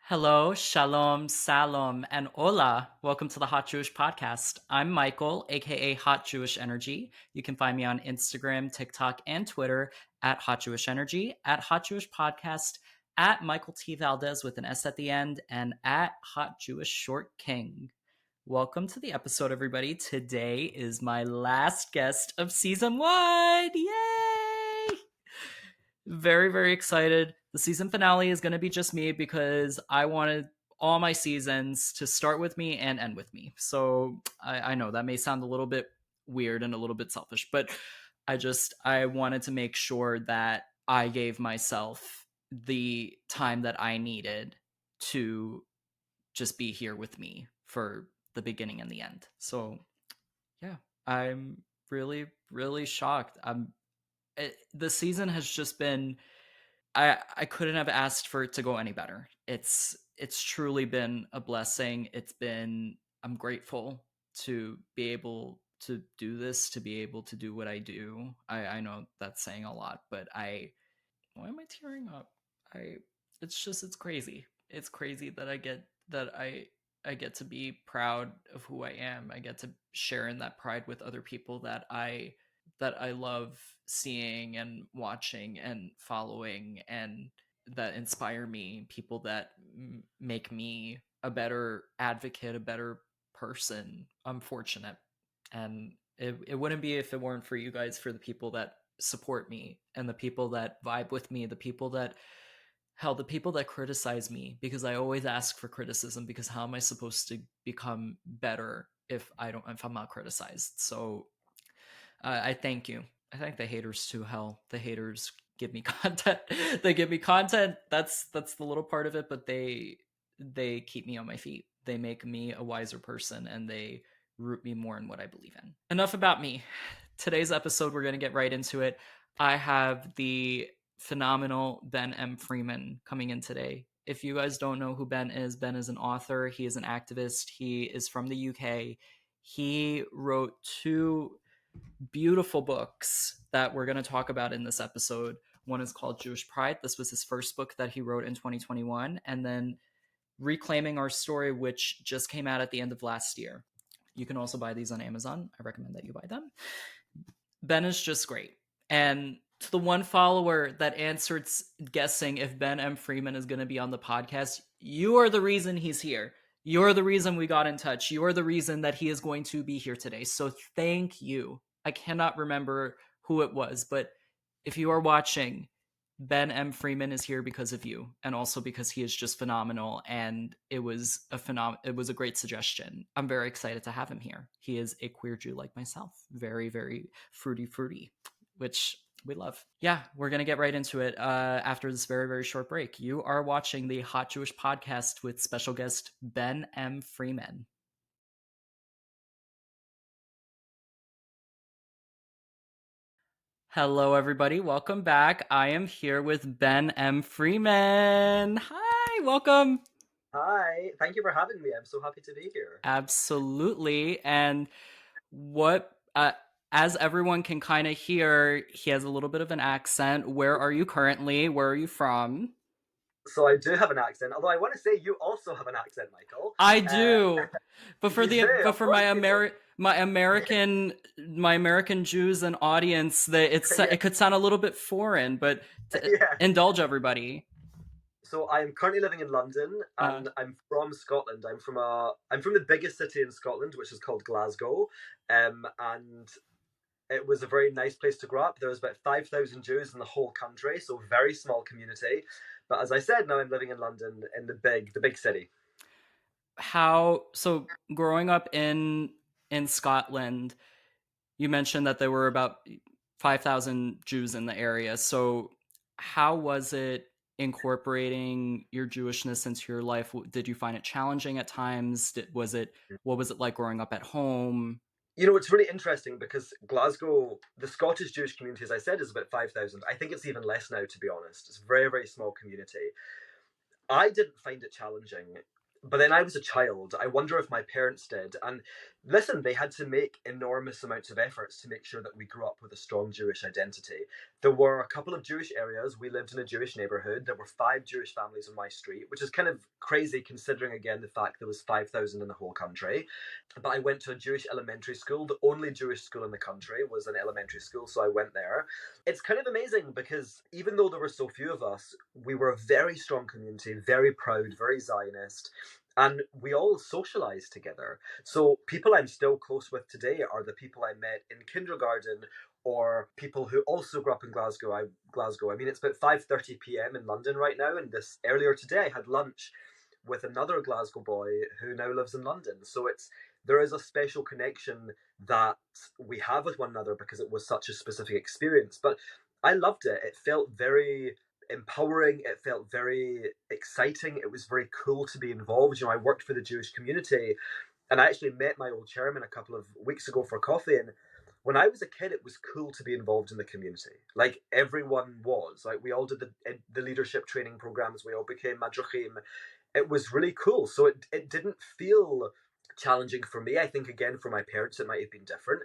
Hello, shalom, salom, and hola. Welcome to the Hot Jewish Podcast. I'm Michael, aka Hot Jewish Energy. You can find me on Instagram, TikTok, and Twitter at Hot Jewish Energy, at Hot Jewish Podcast, at Michael T. Valdes with an S at the end, and at Hot Jewish Short King. Welcome to the episode, everybody. Today is my last guest of season one. Yay! Very, very excited. The season finale is going to be just me because I wanted all my seasons to start with me and end with me. So I know that may sound a little bit weird and a little bit selfish, but I wanted to make sure that I gave myself the time that I needed to just be here with me for the beginning and the end. So yeah, I'm really, really shocked. The season has just been I couldn't have asked for it to go any better. It's truly been a blessing. I'm grateful to be able to do this, to be able to do what I do. I know that's saying a lot, but I why am I tearing up? I it's crazy. It's crazy that I get to be proud of who I am. I get to share in that pride with other people that I love seeing and watching and following and that inspire me, people that make me a better advocate, a better person. I'm fortunate. And it wouldn't be if it weren't for you guys, for the people that support me and the people that vibe with me, the people that criticize me, because I always ask for criticism, because how am I supposed to become better if I'm not criticized? So I thank you. I thank the haters too. Hell, the haters give me content. They give me content. That's the little part of it, but they keep me on my feet. They make me a wiser person, and they root me more in what I believe in. Enough about me. Today's episode, we're gonna get right into it. I have the phenomenal Ben M. Freeman coming in today. If you guys don't know who Ben is an author. He is an activist. He is from the UK. He wrote two beautiful books that we're going to talk about in this episode. One is called Jewish Pride. This was his first book that he wrote in 2021. And then Reclaiming Our Story, which just came out at the end of last year. You can also buy these on Amazon. I recommend that you buy them. Ben is just great. And to the one follower that answered guessing if Ben M. Freeman is going to be on the podcast, you are the reason he's here. You're the reason we got in touch. You're the reason that he is going to be here today. So thank you. I cannot remember who it was, but if you are watching, Ben M. Freeman is here because of you, and also because he is just phenomenal. And it was a great suggestion. I'm very excited to have him here. He is a queer Jew like myself, very, very fruity, which we love. Yeah, we're gonna get right into it after this very, very short break. You are watching the Hot Jewish Podcast with special guest Ben M. Freeman. Hello, everybody. Welcome back. I am here with Ben M. Freeman. Hi, welcome. Hi, thank you for having me. I'm so happy to be here. Absolutely. And what, as everyone can kind of hear, he has a little bit of an accent. Where are you currently? Where are you from? So I do have an accent, although I want to say you also have an accent, Michael. I Uh, do, but you do, but of for course you do. My American Jews and audience, that Yeah, it could sound a little bit foreign, but yeah. indulge everybody. So I'm currently living in London, Uh, and I'm from Scotland. I'm from the biggest city in Scotland, which is called Glasgow, and it was a very nice place to grow up. There was about 5,000 Jews in the whole country, so very small community. But as I said, now I'm living in London in the big city. how so growing up in Scotland, you mentioned that there were about 5,000 Jews in the area. So how was it incorporating your Jewishness into your life? Did you find it challenging at times? What was it like growing up at home? You know, it's really interesting because Glasgow, the Scottish Jewish community, as I said, is about 5,000. I think it's even less now, to be honest. It's a very, very small community. I didn't find it challenging, but then I was a child. I wonder if my parents did. And listen, they had to make enormous amounts of efforts to make sure that we grew up with a strong Jewish identity. There were a couple of Jewish areas. We lived in a Jewish neighborhood. There were 5 Jewish families on my street, which is kind of crazy considering, again, the fact there was 5,000 in the whole country. But I went to a Jewish elementary school. The only Jewish school in the country was an elementary school, so I went there. It's kind of amazing because even though there were so few of us, we were a very strong community, very proud, very Zionist, and we all socialized together. So people I'm still close with today are the people I met in kindergarten, or people who also grew up in Glasgow. I mean, it's about 5:30 p.m. in London right now, and this earlier today I had lunch with another Glasgow boy who now lives in London. So there is a special connection that we have with one another because it was such a specific experience. But I loved it. It felt very empowering. It felt very exciting. It was very cool to be involved. I worked for the Jewish community, and I actually met my old chairman a couple of weeks ago for coffee. And when I was a kid, it was cool to be involved in the community. Like everyone was. Like we all did the leadership training programs. We all became madruchim. It was really cool. So it didn't feel challenging for me. I think again for my parents it might have been different,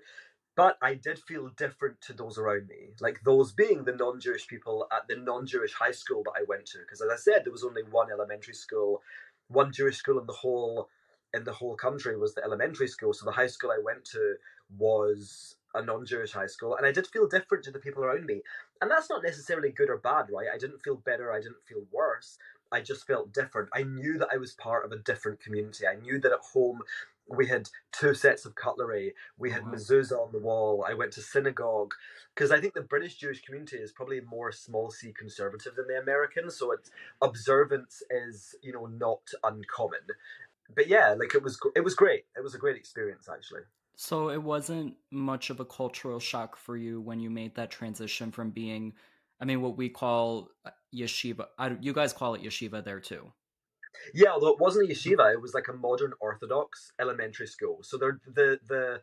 but I did feel different to those around me, like those being the non-Jewish people at the non-Jewish high school that I went to. Because as I said, there was only one elementary school, one Jewish school in the whole country was the elementary school. So the high school I went to was a non-Jewish high school, and I did feel different to the people around me. And that's not necessarily good or bad, right? I didn't feel better, I didn't feel worse. I just felt different. I knew that I was part of a different community. I knew that at home we had 2 sets of cutlery, we Oh had wow. mezuzah on the wall, I went to synagogue. Because I think the British Jewish community is probably more small c conservative than the American, so observance is not uncommon. But yeah, like it was great. It was a great experience actually. So it wasn't much of a cultural shock for you when you made that transition from being, I mean, what we call yeshiva. You guys call it yeshiva there too. Yeah, although it wasn't a yeshiva, it was like a modern Orthodox elementary school. So the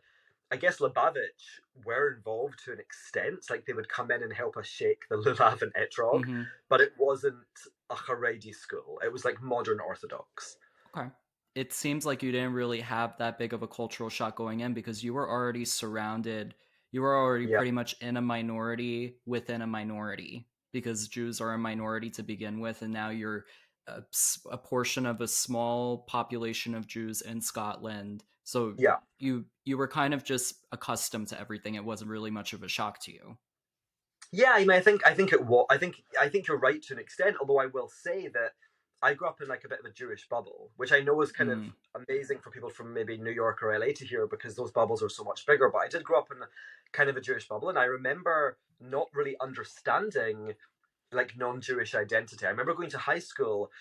I guess Lubavitch were involved to an extent. Like they would come in and help us shake the lulav and etrog, Mm-hmm. but it wasn't a Haredi school. It was like modern Orthodox. Okay. It seems like you didn't really have that big of a cultural shock going in because you were already surrounded, you were already Yeah, pretty much in a minority within a minority because Jews are a minority to begin with, and now you're a portion of a small population of Jews in Scotland. So yeah. you were kind of just accustomed to everything. It wasn't really much of a shock to you. Yeah, I mean, I think it was. I think you're right to an extent. Although I will say that I grew up in like a bit of a Jewish bubble, which I know is kind of Mm. amazing for people from maybe New York or LA to hear because those bubbles are so much bigger. But I did grow up in kind of a Jewish bubble, and I remember not really understanding like non-Jewish identity. I remember going to high school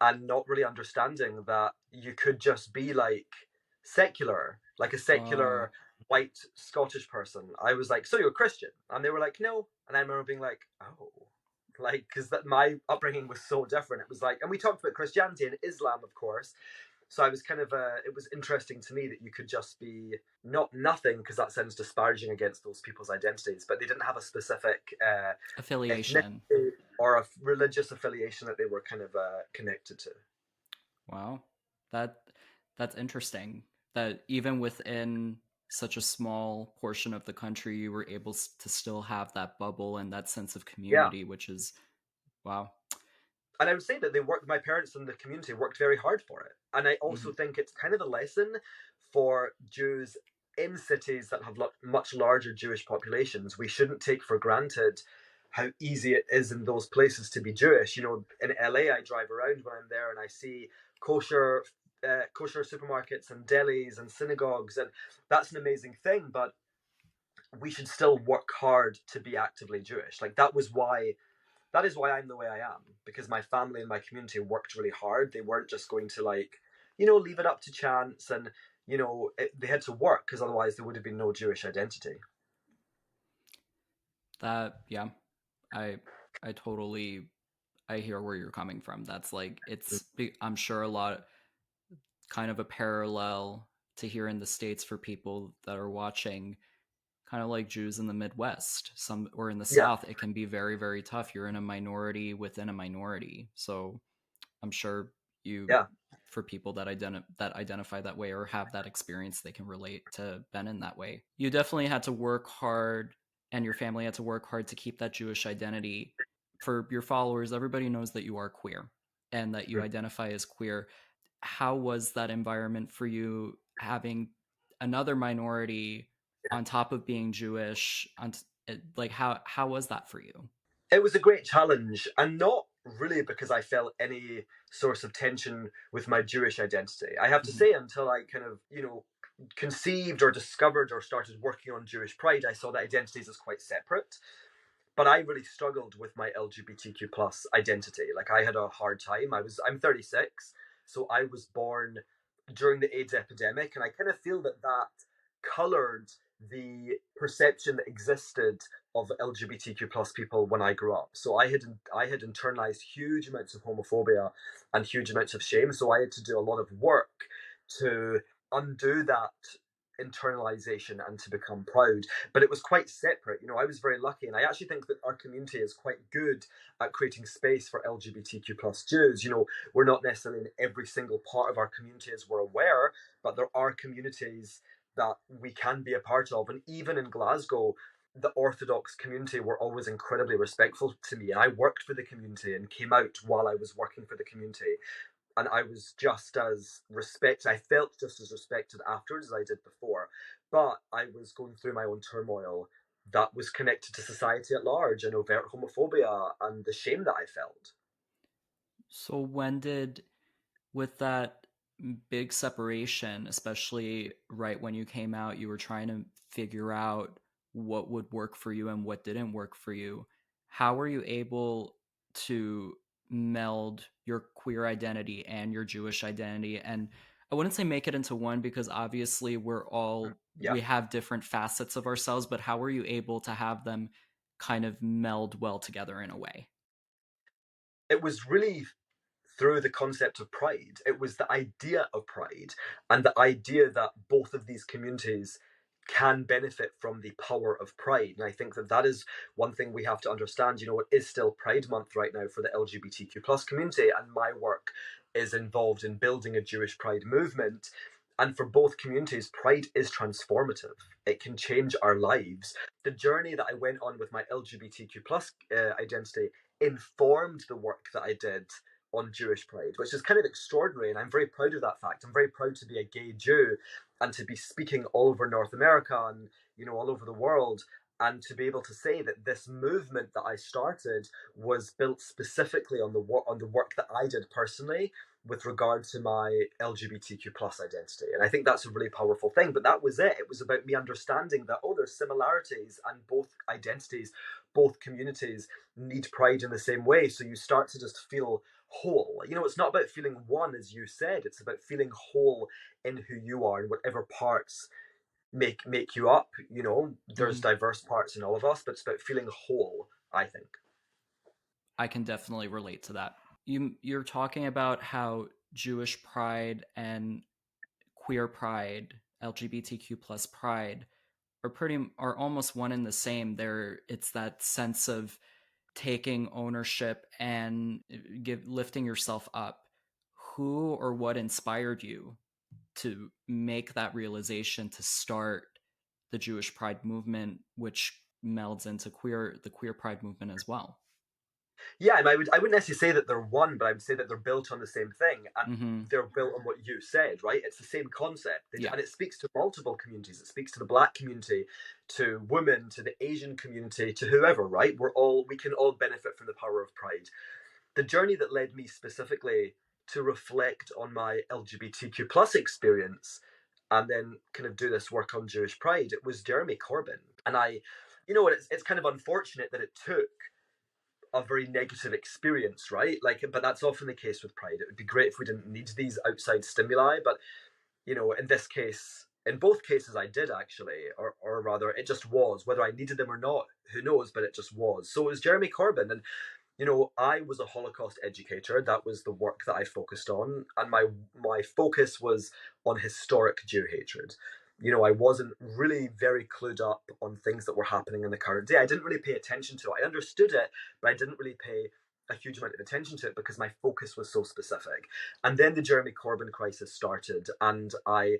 and not really understanding that you could just be secular, like a Uh, secular white Scottish person. I was like, "So you're a Christian?" And they were like, "No." And I remember being like, "Oh." Like, because that my upbringing was so different. It was like, and we talked about Christianity and Islam, of course. So I was kind of, it was interesting to me that you could just be not nothing, because that sounds disparaging against those people's identities, but they didn't have a specific affiliation. ethnicity or a religious affiliation that they were kind of connected to. Wow. That that's interesting. That even within such a small portion of the country, you were able to still have that bubble and that sense of Yeah. community, which is wow. And I would say that my parents and the community worked very hard for it. And I Hmm. also think it's kind of a lesson for Jews in cities that have much larger Jewish populations. We shouldn't take for granted how easy it is in those places to be Jewish. In LA, I drive around when I'm there and I see kosher, kosher supermarkets and delis and synagogues, and that's an amazing thing. But we should still work hard to be actively Jewish. Like that is why I'm the way I am, because my family and my community worked really hard. They weren't just going to leave it up to chance, and they had to work because otherwise there would have been no Jewish identity. That yeah, I I totally I hear where you're coming from. That's like I'm sure a lot kind of a parallel to here in the States for people that are watching, kind of like Jews in the Midwest, some or in the Yeah, South, it can be very, very tough. You're in a minority within a minority. So I'm sure you, yeah, for people that identify that way or have that experience, they can relate to Ben in that way. You definitely had to work hard and your family had to work hard to keep that Jewish identity. For your followers, everybody knows that you are queer and that you identify as queer. How was that environment for you having another minority on top of being Jewish? Like how was that for you? It was a great challenge, and not really because I felt any source of tension with my Jewish identity. I have to Mhm. say, until I kind of, conceived or discovered or started working on Jewish pride, I saw that identities as quite separate. But I really struggled with my LGBTQ plus identity. Like, I had a hard time. I'm 36, so I was born during the AIDS epidemic, and I kind of feel that that colored the perception that existed of LGBTQ plus people when I grew up. So I had internalized huge amounts of homophobia and huge amounts of shame. So I had to do a lot of work to undo that internalization and to become proud. But it was quite separate. I was very lucky, and I actually think that our community is quite good at creating space for LGBTQ plus Jews. We're not necessarily in every single part of our community as we're aware, but there are communities that we can be a part of. And even in Glasgow, the Orthodox community were always incredibly respectful to me. And I worked for the community and came out while I was working for the community. And I was just as respected. I felt just as respected afterwards as I did before. But I was going through my own turmoil that was connected to society at large and overt homophobia and the shame that I felt. So when did with that big separation, especially right when you came out, you were trying to figure out what would work for you and what didn't work for you. How were you able to meld your queer identity and your Jewish identity? And I wouldn't say make it into one because obviously Yeah. we have different facets of ourselves, but how were you able to have them kind of meld well together in a way? It was really through the concept of pride. It was the idea of pride and the idea that both of these communities can benefit from the power of pride. And I think that that is one thing we have to understand. It is still Pride Month right now for the LGBTQ plus community, and my work is involved in building a Jewish pride movement. And for both communities, pride is transformative. It can change our lives. The journey that I went on with my LGBTQ plus identity informed the work that I did on Jewish pride, which is kind of extraordinary. And I'm very proud of that fact. I'm very proud to be a gay Jew and to be speaking all over North America and, all over the world. And to be able to say that this movement that I started was built specifically on the work that I did personally with regard to my LGBTQ plus identity. And I think that's a really powerful thing. But that was it. It was about me understanding that, there's similarities, and both identities, both communities need pride in the same way. So you start to just feel whole. It's not about feeling one, as you said. It's about feeling whole in who you are and whatever parts make you up. There's Mhm. diverse parts in all of us, but it's about feeling whole, I think. I can definitely relate to that. You're talking about how Jewish pride and queer pride, LGBTQ plus pride are almost one and the same. It's that sense of taking ownership and lifting yourself up. Who or what inspired you to make that realization to start the Jewish pride movement, which melds into the queer pride movement as well? Yeah, and I wouldn't necessarily say that they're one, but I would say that they're built on the same thing, and Mm-hmm. they're built on what you said, right? It's the same concept, Yeah. and it speaks to multiple communities. It speaks to the Black community, to women, to the Asian community, to whoever, right? We can all benefit from the power of pride. The journey that led me specifically to reflect on my LGBTQ plus experience and then kind of do this work on Jewish pride, it was Jeremy Corbyn, and it's kind of unfortunate that it took a very negative experience, right? Like, but that's often the case with pride. It would be great if we didn't need these outside stimuli, but in this case, in both cases, I did actually, or rather, it just was. Whether I needed them or not, who knows? But it just was. So it was Jeremy Corbyn, and I was a Holocaust educator. That was the work that I focused on, and my focus was on historic Jew hatred. I wasn't really very clued up on things that were happening in the current day. I didn't really pay attention to it. I understood it, but I didn't really pay a huge amount of attention to it because my focus was so specific. And then the Jeremy Corbyn crisis started, and I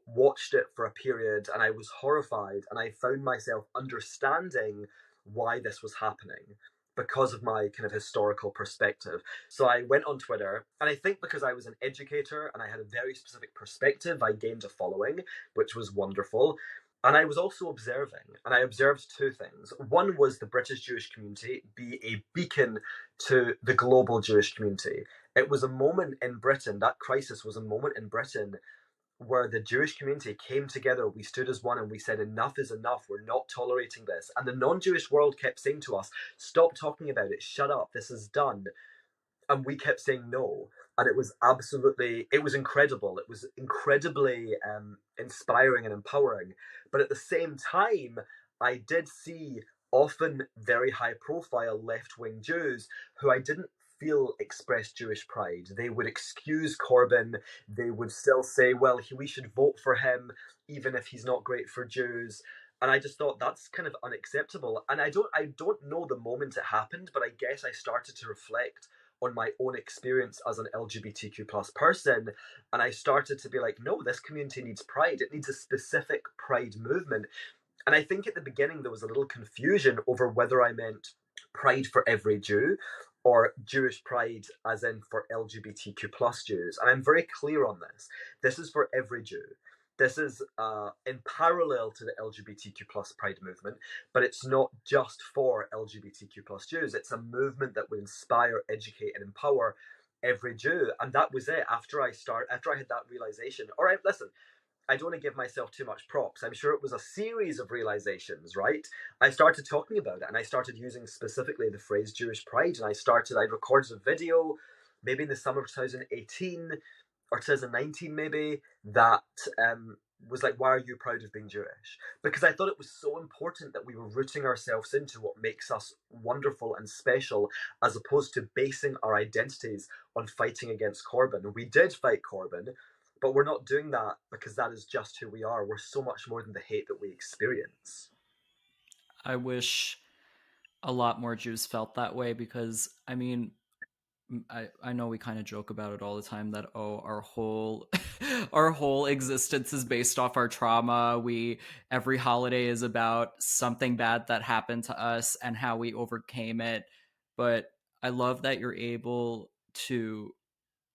watched it for a period and I was horrified and I found myself understanding why this was happening because of my kind of historical perspective. So I went on Twitter, and I think because I was an educator and I had a very specific perspective, I gained a following, which was wonderful. And I was also observing, and I observed two things. One was the British Jewish community be a beacon to the global Jewish community. It was a moment in Britain, that crisis was a moment in Britain where the Jewish community came together, we stood as one and we said, enough is enough, we're not tolerating this. And the non Jewish world kept saying to us, stop talking about it, shut up, this is done. And we kept saying no. And it was incredible. It was incredibly inspiring and empowering. But at the same time, I did see often very high profile left wing Jews who I didn't feel expressed Jewish pride. They would excuse Corbyn. They would still say, well, we should vote for him, even if he's not great for Jews. And I just thought that's kind of unacceptable. And I don't know the moment it happened, but I guess I started to reflect on my own experience as an LGBTQ plus person, and I started to be like, no, this community needs pride. It needs a specific pride movement. And I think at the beginning there was a little confusion over whether I meant pride for every Jew or Jewish pride as in for LGBTQ plus Jews. And I'm very clear on this. This is for every Jew. This is in parallel to the LGBTQ plus pride movement, but it's not just for LGBTQ plus Jews. It's a movement that would inspire, educate, and empower every Jew. And that was it. After I had that realization. All right, listen, I don't want to give myself too much props. I'm sure it was a series of realizations, right? I started talking about it and I started using specifically the phrase Jewish pride. And I recorded a video maybe in the summer of 2018 or 2019 maybe, that was like, why are you proud of being Jewish? Because I thought it was so important that we were rooting ourselves into what makes us wonderful and special, as opposed to basing our identities on fighting against Corbyn. We did fight Corbyn, but we're not doing that because that is just who we are. We're so much more than the hate that we experience. I wish a lot more Jews felt that way because, I mean, I know we kind of joke about it all the time that, oh, our whole our whole existence is based off our trauma. We Every holiday is about something bad that happened to us and how we overcame it. But I love that you're able to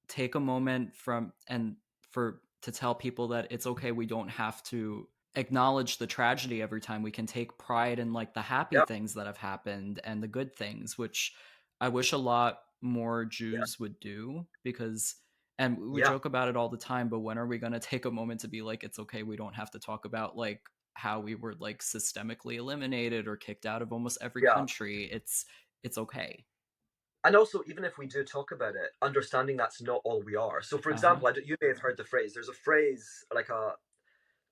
take a moment from and for to tell people that it's okay, we don't have to acknowledge the tragedy every time. We can take pride in like the happy Yeah, things that have happened and the good things, which I wish a lot more yeah, Jews would do. Because and we yeah, joke about it all the time, but when are we going to take a moment to be like, it's okay, we don't have to talk about like how we were like systemically eliminated or kicked out of almost every yeah. country. It's okay. And also, even if we do talk about it, understanding that's not all we are. So, for Uh-huh. example, you may have heard the phrase. There's a phrase, like a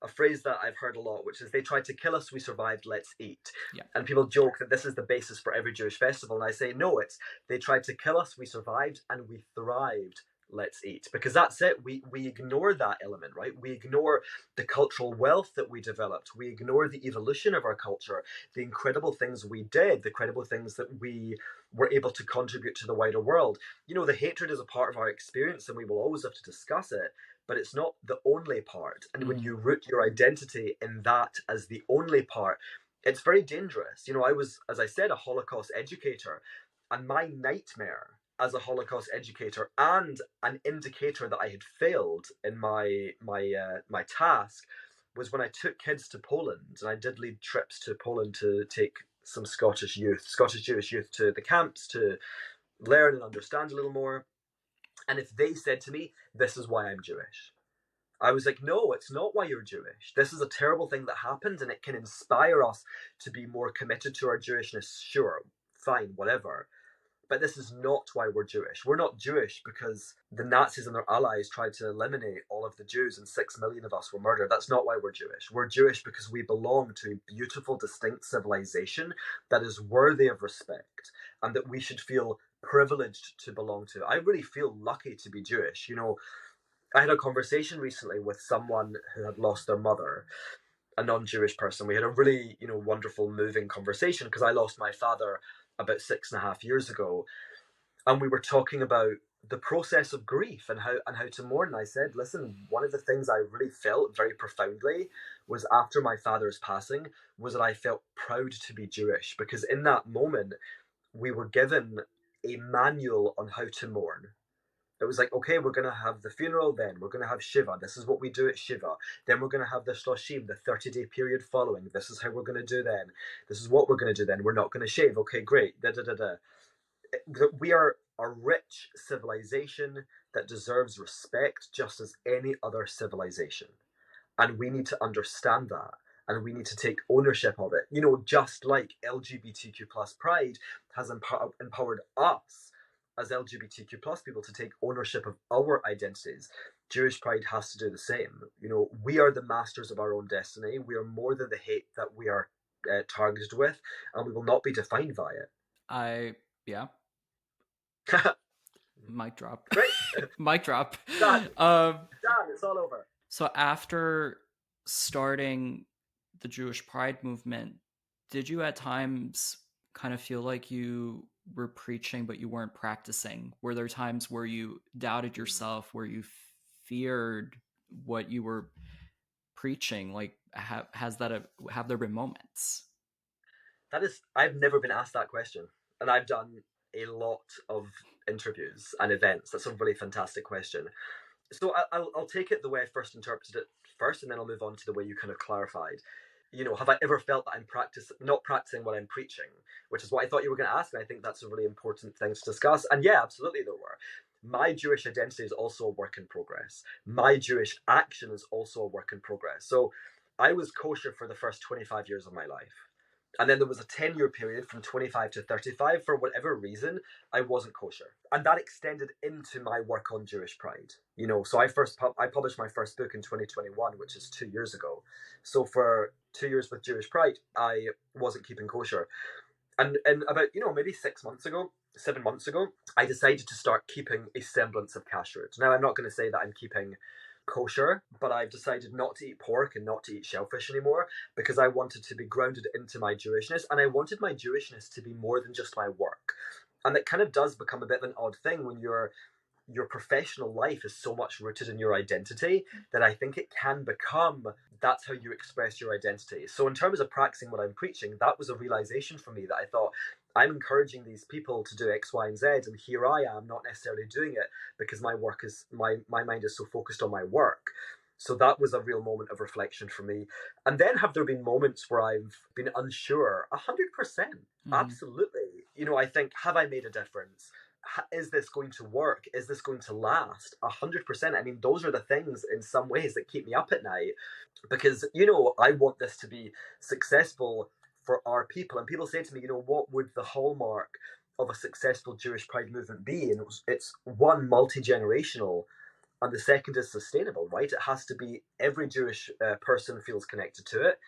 phrase that I've heard a lot, which is, they tried to kill us, we survived, let's eat. Yeah. And people joke that this is the basis for every Jewish festival. And I say, no, it's, they tried to kill us, we survived, and we thrived, let's eat. Because that's it. We ignore that element, right? We ignore the cultural wealth that we developed. We ignore the evolution of our culture, the incredible things we did, the incredible things that we were able to contribute to the wider world. The hatred is a part of our experience and we will always have to discuss it, but it's not the only part. And when Mm-hmm. you root your identity in that as the only part, it's very dangerous. I was, as I said, a Holocaust educator, and my nightmare as a Holocaust educator and an indicator that I had failed in my task was when I took kids to Poland, and I did lead trips to Poland to take some Scottish Jewish youth to the camps to learn and understand a little more. And if they said to me, "This is why I'm Jewish," I was like, no, it's not why you're Jewish. This is a terrible thing that happened, and it can inspire us to be more committed to our Jewishness. Sure, fine, whatever. But this is not why we're Jewish. We're not Jewish because the Nazis and their allies tried to eliminate all of the Jews and 6 million of us were murdered. That's not why we're Jewish. We're Jewish because we belong to a beautiful, distinct civilization that is worthy of respect and that we should feel privileged to belong to. I really feel lucky to be Jewish. I had a conversation recently with someone who had lost their mother, a non-Jewish person. We had a really, wonderful, moving conversation because I lost my father about 6.5 years ago, and we were talking about the process of grief and how to mourn. And I said, listen, one of the things I really felt very profoundly was after my father's passing was that I felt proud to be Jewish, because in that moment we were given a manual on how to mourn. It was like, okay, we're going to have the funeral, then we're going to have Shiva. This is what we do at Shiva. Then we're going to have the Shloshim, the 30-day period following. This is how we're going to do then. This is what we're going to do then. We're not going to shave. Okay, great. Da da da da. We are a rich civilization that deserves respect just as any other civilization. And we need to understand that. And we need to take ownership of it. You know, just like LGBTQ plus pride has empowered us as LGBTQ plus people to take ownership of our identities, Jewish pride has to do the same. You know, we are the masters of our own destiny. We are more than the hate that we are targeted with, and we will not be defined by I yeah. it. Mic drop. Great. Mic drop. Done. It's all over. So after starting the Jewish Pride movement, did you at times kind of feel like you were preaching but you weren't practicing? Were there times where you doubted yourself, where you feared what you were preaching? Like, have there been moments? I've never been asked that question, and I've done a lot of interviews and events. That's a really fantastic question. So I'll take it the way I first interpreted it first, and then I'll move on to the way you kind of clarified. You know, have I ever felt that I'm not practicing what I'm preaching, which is what I thought you were going to ask, and I think that's a really important thing to discuss. And yeah, absolutely there were. My Jewish identity is also a work in progress. My Jewish action is also a work in progress. So I was kosher for the first 25 years of my life. And then there was a 10-year period from 25 to 35. For whatever reason, I wasn't kosher. And that extended into my work on Jewish pride. You know, so I published my first book in 2021, which is 2 years ago. So for 2 years with Jewish pride, I wasn't keeping kosher. And about, you know, maybe 7 months ago, I decided to start keeping a semblance of kashrut. Now, I'm not going to say that I'm keeping kosher, but I've decided not to eat pork and not to eat shellfish anymore, because I wanted to be grounded into my Jewishness, and I wanted my Jewishness to be more than just my work. And that kind of does become a bit of an odd thing when your professional life is so much rooted in your identity that I think it can become that's how you express your identity. So in terms of practicing what I'm preaching, that was a realization for me that I thought, I'm encouraging these people to do X, Y, and Z, and here I am not necessarily doing it because my mind is so focused on my work. So that was a real moment of reflection for me. And then have there been moments where I've been unsure? 100%. Absolutely. You know, I think, have I made a difference? Is this going to work? Is this going to last? 100%. I mean, those are the things in some ways that keep me up at night, because, you know, I want this to be successful for our people. And people say to me, you know, what would the hallmark of a successful Jewish pride movement be? And it's one, multi-generational, and the second is sustainable, right? It has to be every Jewish person feels connected to it,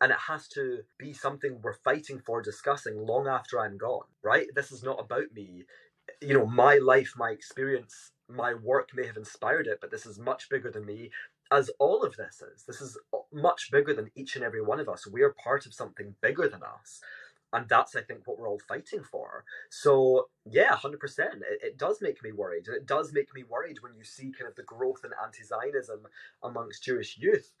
and it has to be something we're fighting for, discussing long after I'm gone, right? This is not about me. You know, my life, my experience, my work may have inspired it, but this is much bigger than me, as all of this is. This is much bigger than each and every one of us. We are part of something bigger than us. And that's, I think, what we're all fighting for. So, yeah, 100%. It does make me worried. And it does make me worried when you see kind of the growth in anti-Zionism amongst Jewish youth.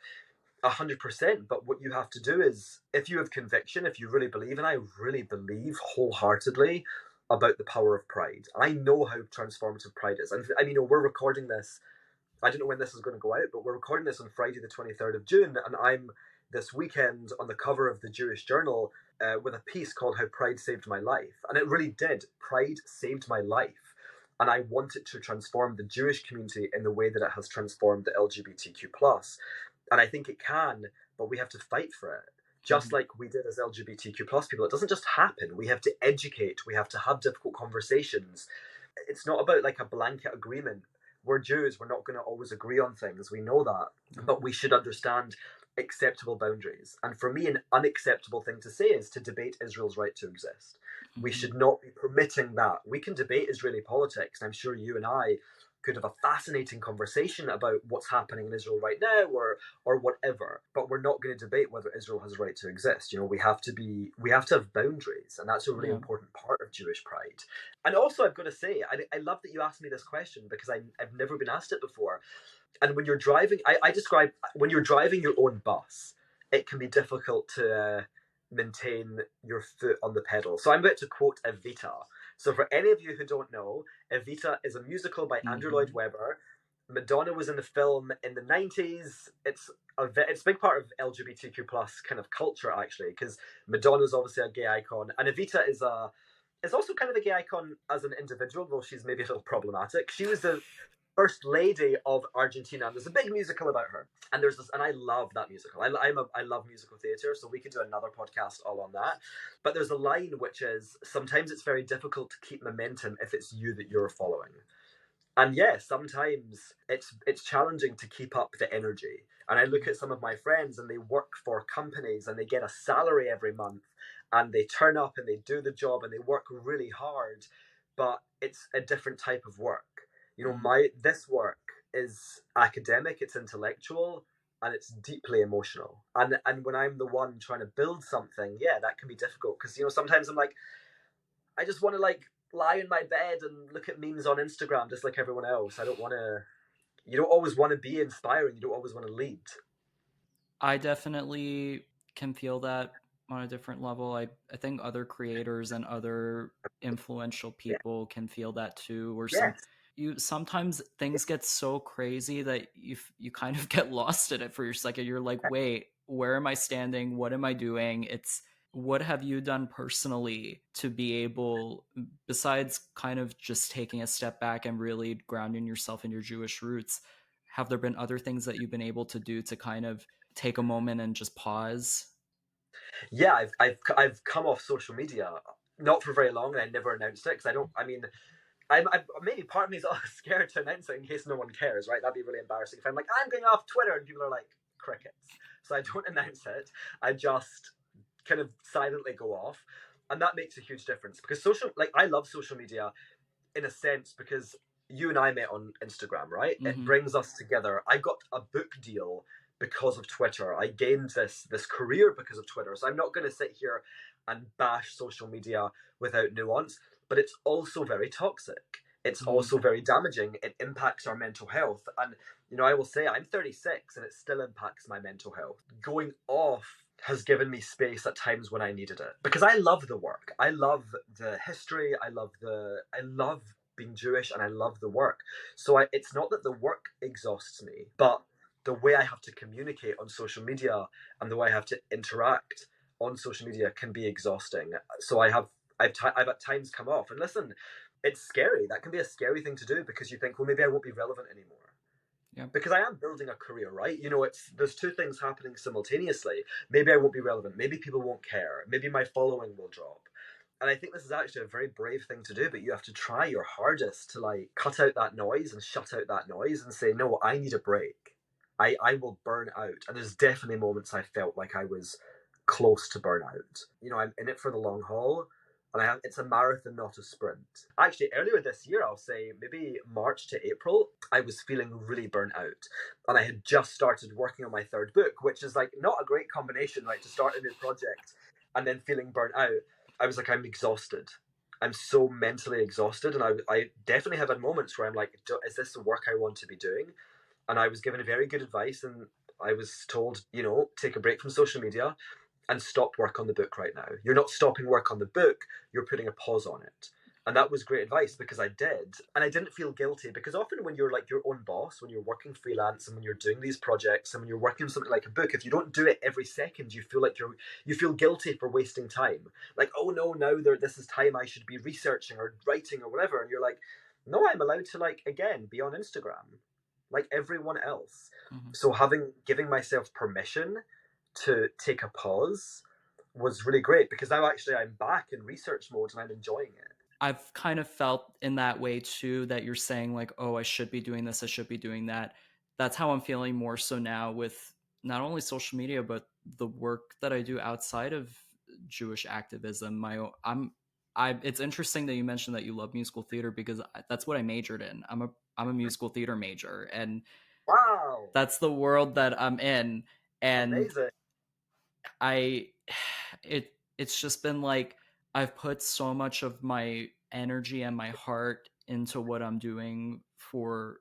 100%. But what you have to do is, if you have conviction, if you really believe, and I really believe wholeheartedly about the power of pride. I know how transformative pride is. And I mean, you know, we're recording this. I don't know when this is going to go out, but we're recording this on Friday, the 23rd of June. And I'm this weekend on the cover of the Jewish Journal with a piece called How Pride Saved My Life. And it really did. Pride saved my life. And I want it to transform the Jewish community in the way that it has transformed the LGBTQ+. And I think it can, but we have to fight for it. Just like we did as LGBTQ plus people. It doesn't just happen. We have to educate. We have to have difficult conversations. It's not about like a blanket agreement. We're Jews. We're not going to always agree on things. We know that. But we should understand acceptable boundaries. And for me, an unacceptable thing to say is to debate Israel's right to exist. We should not be permitting that. We can debate Israeli politics. And I'm sure you and I could have a fascinating conversation about what's happening in Israel right now, or whatever. But we're not going to debate whether Israel has a right to exist. You know, we have to have boundaries, and that's a really Yeah. important part of Jewish pride. And also, I've got to say, I love that you asked me this question because I've never been asked it before. And when you're driving, I describe when you're driving your own bus, it can be difficult to maintain your foot on the pedal. So I'm about to quote Evita. So for any of you who don't know, Evita is a musical by Andrew Lloyd Hmm. Webber. Madonna was in the film in the 90s. It's a big part of LGBTQ plus kind of culture actually, because Madonna's obviously a gay icon, and Evita is also kind of a gay icon as an individual, though she's maybe a little problematic. She was the first lady of Argentina, and there's a big musical about her. And there's this, and I love that musical. I love musical theatre, so we could do another podcast all on that. But there's a line which is sometimes it's very difficult to keep momentum if it's you that you're following. And yeah, sometimes it's challenging to keep up the energy. And I look at some of my friends and they work for companies and they get a salary every month and they turn up and they do the job and they work really hard, but it's a different type of work. You know, Hmm. my this work is academic, it's intellectual, and it's deeply emotional. And when I'm the one trying to build something, yeah, that can be difficult because sometimes I'm like, I just want to like lie in my bed and look at memes on Instagram just like everyone else. I don't want to. You don't always want to be inspiring. You don't always want to lead. I definitely can feel that on a different level. I think other creators and other influential Yeah. people can feel that too. Or Yes. you sometimes things get so crazy that you kind of get lost in it for your second. You're like, wait, where am I standing? What am I doing? It's what have you done personally to be able, besides kind of just taking a step back and really grounding yourself in your Jewish roots, have there been other things that you've been able to do to kind of take a moment and just pause? Yeah. I've come off social media not for very long, and I never announced it because I don't. I mean, I'm maybe part of me is scared to announce it in case no one cares. Right? That'd be really embarrassing if I'm like I'm going off Twitter and people are like crickets. So I don't announce it. I just kind of silently go off, and that makes a huge difference because I love social media in a sense because you and I met on Instagram, right? It Hmm. brings us together. I got a book deal because of Twitter. I gained this career because of Twitter. So I'm not going to sit here and bash social media without nuance, but it's also very toxic. It's Hmm. also very damaging. It impacts our mental health. And I will say I'm 36 and it still impacts my mental health. Going off has given me space at times when I needed it because I love the work. I love the history. I love being Jewish and I love the work. So it's not that the work exhausts me, but the way I have to communicate on social media and the way I have to interact on social media can be exhausting. So I've at times come off. And listen, it's scary. That can be a scary thing to do because you think, well, maybe I won't be relevant anymore Yeah. because I am building a career, right? It's there's two things happening simultaneously. Maybe I won't be relevant. Maybe people won't care. Maybe my following will drop. And I think this is actually a very brave thing to do, but you have to try your hardest to like cut out that noise and shut out that noise and say, no, I need a break. I will burn out. And there's definitely moments I felt like I was close to burnout. I'm in it for the long haul and it's a marathon, not a sprint. Actually, earlier this year, I'll say maybe March to April, I was feeling really burnt out, and I had just started working on my third book, which is like not a great combination, right? To start a new project and then feeling burnt out. I was like, I'm exhausted. I'm so mentally exhausted, and I definitely have had moments where I'm like, is this the work I want to be doing? And I was given very good advice, and I was told, take a break from social media and stop work on the book right now. You're not stopping work on the book, you're putting a pause on it. And that was great advice because I did. And I didn't feel guilty because often when you're like your own boss, when you're working freelance and when you're doing these projects and when you're working on something like a book, if you don't do it every second, you feel like you feel guilty for wasting time. Like, oh no, now this is time I should be researching or writing or whatever. And you're like, no, I'm allowed to like again be on Instagram like everyone else. Hmm. So giving myself permission to take a pause was really great because now actually I'm back in research mode and I'm enjoying it. I've kind of felt in that way too, that you're saying like, oh, I should be doing this, I should be doing that. That's how I'm feeling more so now with not only social media but the work that I do outside of Jewish activism. I'm I it's interesting that you mentioned that you love musical theater because that's what I majored in. I'm a I'm a musical theater major, and Wow, that's the world that I'm in. And amazing. I it's just been like I've put so much of my energy and my heart into what I'm doing for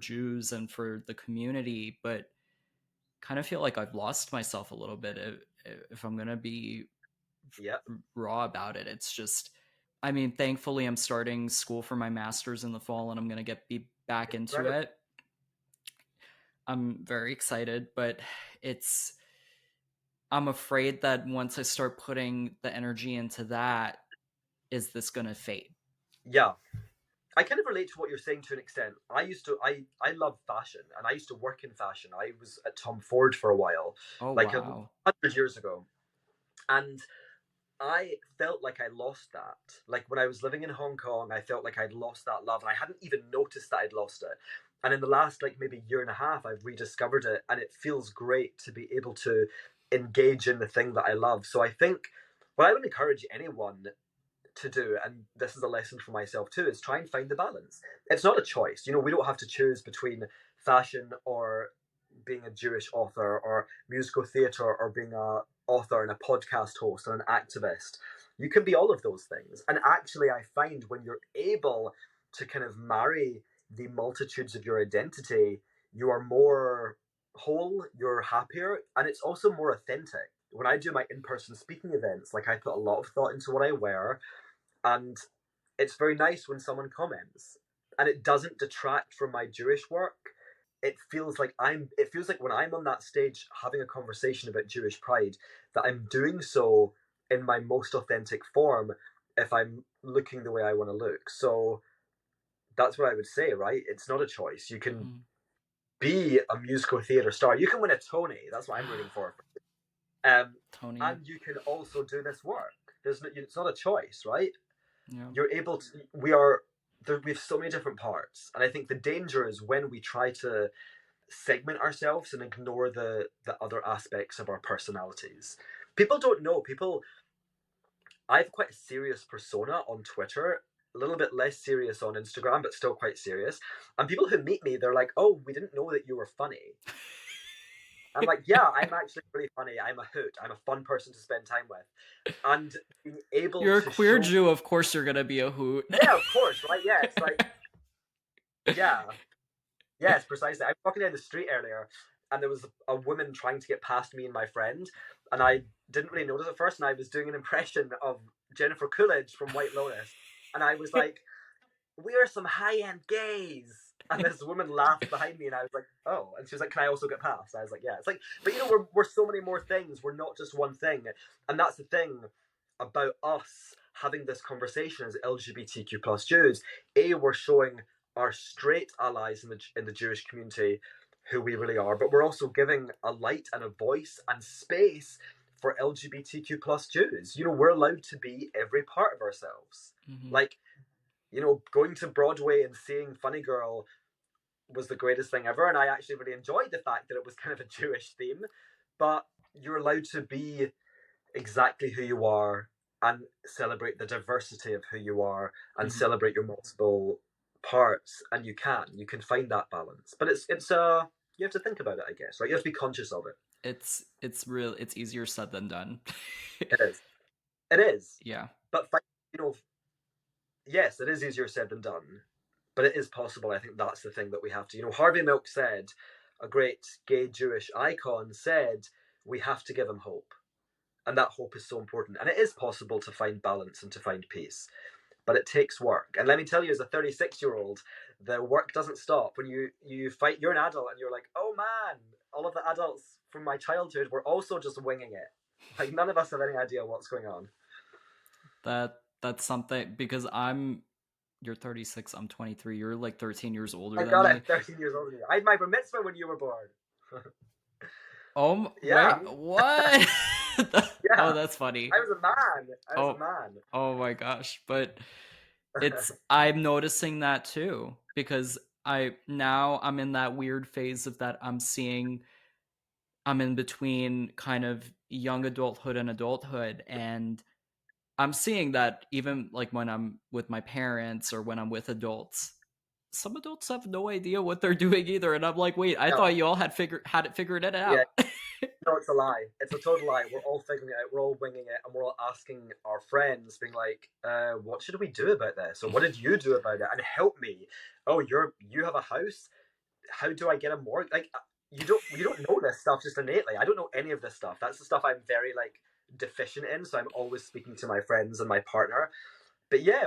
Jews and for the community, but kind of feel like I've lost myself a little bit if I'm going to be Yep, raw about it. It's just, I mean, thankfully I'm starting school for my master's in the fall and I'm going to be back into incredible. it. I'm very excited, but it's I'm afraid that once I start putting the energy into that, is this going to fade? Yeah, I kind of relate to what you're saying to an extent. I love fashion, and I used to work in fashion. I was at Tom Ford for a while, Oh like wow. 100 years ago, and I felt like I lost that. Like when I was living in Hong Kong, I felt like I'd lost that love, and I hadn't even noticed that I'd lost it. And in the last like maybe year and a half, I've rediscovered it, and it feels great to be able to engage in the thing that I love. So I think what I would encourage anyone to do, and this is a lesson for myself too, is try and find the balance. It's not a choice. We don't have to choose between fashion or being a Jewish author or musical theatre or being a author and a podcast host and an activist. You can be all of those things. And actually I find when you're able to kind of marry the multitudes of your identity, you are more whole, you're happier, and it's also more authentic. When I do my in-person speaking events, like I put a lot of thought into what I wear, and it's very nice when someone comments, and it doesn't detract from my Jewish work. It feels like when I'm on that stage having a conversation about Jewish pride, that I'm doing so in my most authentic form, if I'm looking the way I want to look. So that's what I would say, right? It's not a choice. You can Mm. be a musical theatre star, you can win a Tony. That's what I'm rooting for. um Tony. and you can also do this work. It's not a choice, right? Yeah. You're able to we are there We have so many different parts, and I think the danger is when we try to segment ourselves and ignore the other aspects of our personalities. People don't know. I have quite a serious persona on Twitter, a little bit less serious on Instagram, but still quite serious. And people who meet me, they're like, "Oh, we didn't know that you were funny." I'm like, "Yeah, I'm actually really funny. I'm a hoot. I'm a fun person to spend time with." And being able You're a to queer show, Jew, of course you're going to be a hoot. yeah, of course, right? Yeah, it's like, yeah, yes, precisely. I was walking down the street earlier, and there was a woman trying to get past me and my friend, and I didn't really notice at first, and I was doing an impression of Jennifer Coolidge from White Lotus, and I was like, "We are some high-end gays." And this woman laughed behind me, and I was like, "Oh!" And she was like, "Can I also get past?" I was like, "Yeah." It's like, but we're so many more things. We're not just one thing, and that's the thing about us having this conversation as LGBTQ plus Jews. We're showing our straight allies in the Jewish community who we really are, but we're also giving a light and a voice and space for LGBTQ plus Jews. We're allowed to be every part of ourselves. Mhm. Like, going to Broadway and seeing Funny Girl was the greatest thing ever, and I actually really enjoyed the fact that it was kind of a Jewish theme. But you're allowed to be exactly who you are and celebrate the diversity of who you are and Mhm. celebrate your multiple parts, and you can find that balance. But it's you have to think about it, I guess, right? You have to be conscious of it. It's easier said than done. It is. It is. Yeah. But you know yes, it is easier said than done, but it is possible. I think that's the thing that we have to. Harvey Milk said, a great gay Jewish icon said, we have to give him hope. And that hope is so important. And it is possible to find balance and to find peace, but it takes work. And let me tell you, as a 36-year-old, the work doesn't stop. When you fight, you're an adult, and you're like, oh man, all of the adults from my childhood were also just winging it. Like none of us have any idea what's going on. That's something because you're 36, I'm 23. You're like 13 years older My than God, I'm me. 13 years older than you. I had my bar mitzvah when you were born. Wait, Yeah, what? Oh, yeah. that's funny. I was a man. I was a Oh, man. oh my gosh. But I'm noticing that too because I'm in that weird phase of that I'm in between kind of young adulthood and adulthood, and I'm seeing that even like when I'm with my parents or when I'm with adults, some adults have no idea what they're doing either. And I'm like, wait, I No, thought you all had it figured it yeah, out. no, it's a lie. It's a total lie. We're all figuring it out. We're all winging it, and we're all asking our friends, being like, "What should we do about this? Or what did you do about it? And help me. Oh, you have a house. How do I get a mortgage? Like, you don't know this stuff just innately. I don't know any of this stuff. That's the stuff I'm very like deficient in. So I'm always speaking to my friends and my partner. But yeah,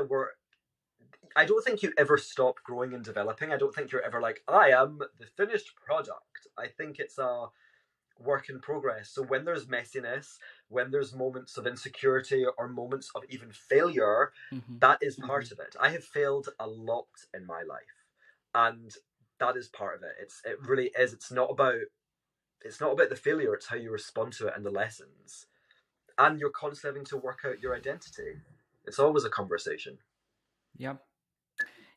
I don't think you ever stop growing and developing. I don't think you're ever like, I am the finished product. I think it's a work in progress. So when there's messiness, when there's moments of insecurity or moments of even failure, Mm-hmm. that is part of it. I have failed a lot in my life, and that is part of it. It really is. It's not about the failure. It's how you respond to it and the lessons. And you're constantly having to work out your identity. It's always a conversation. Yep.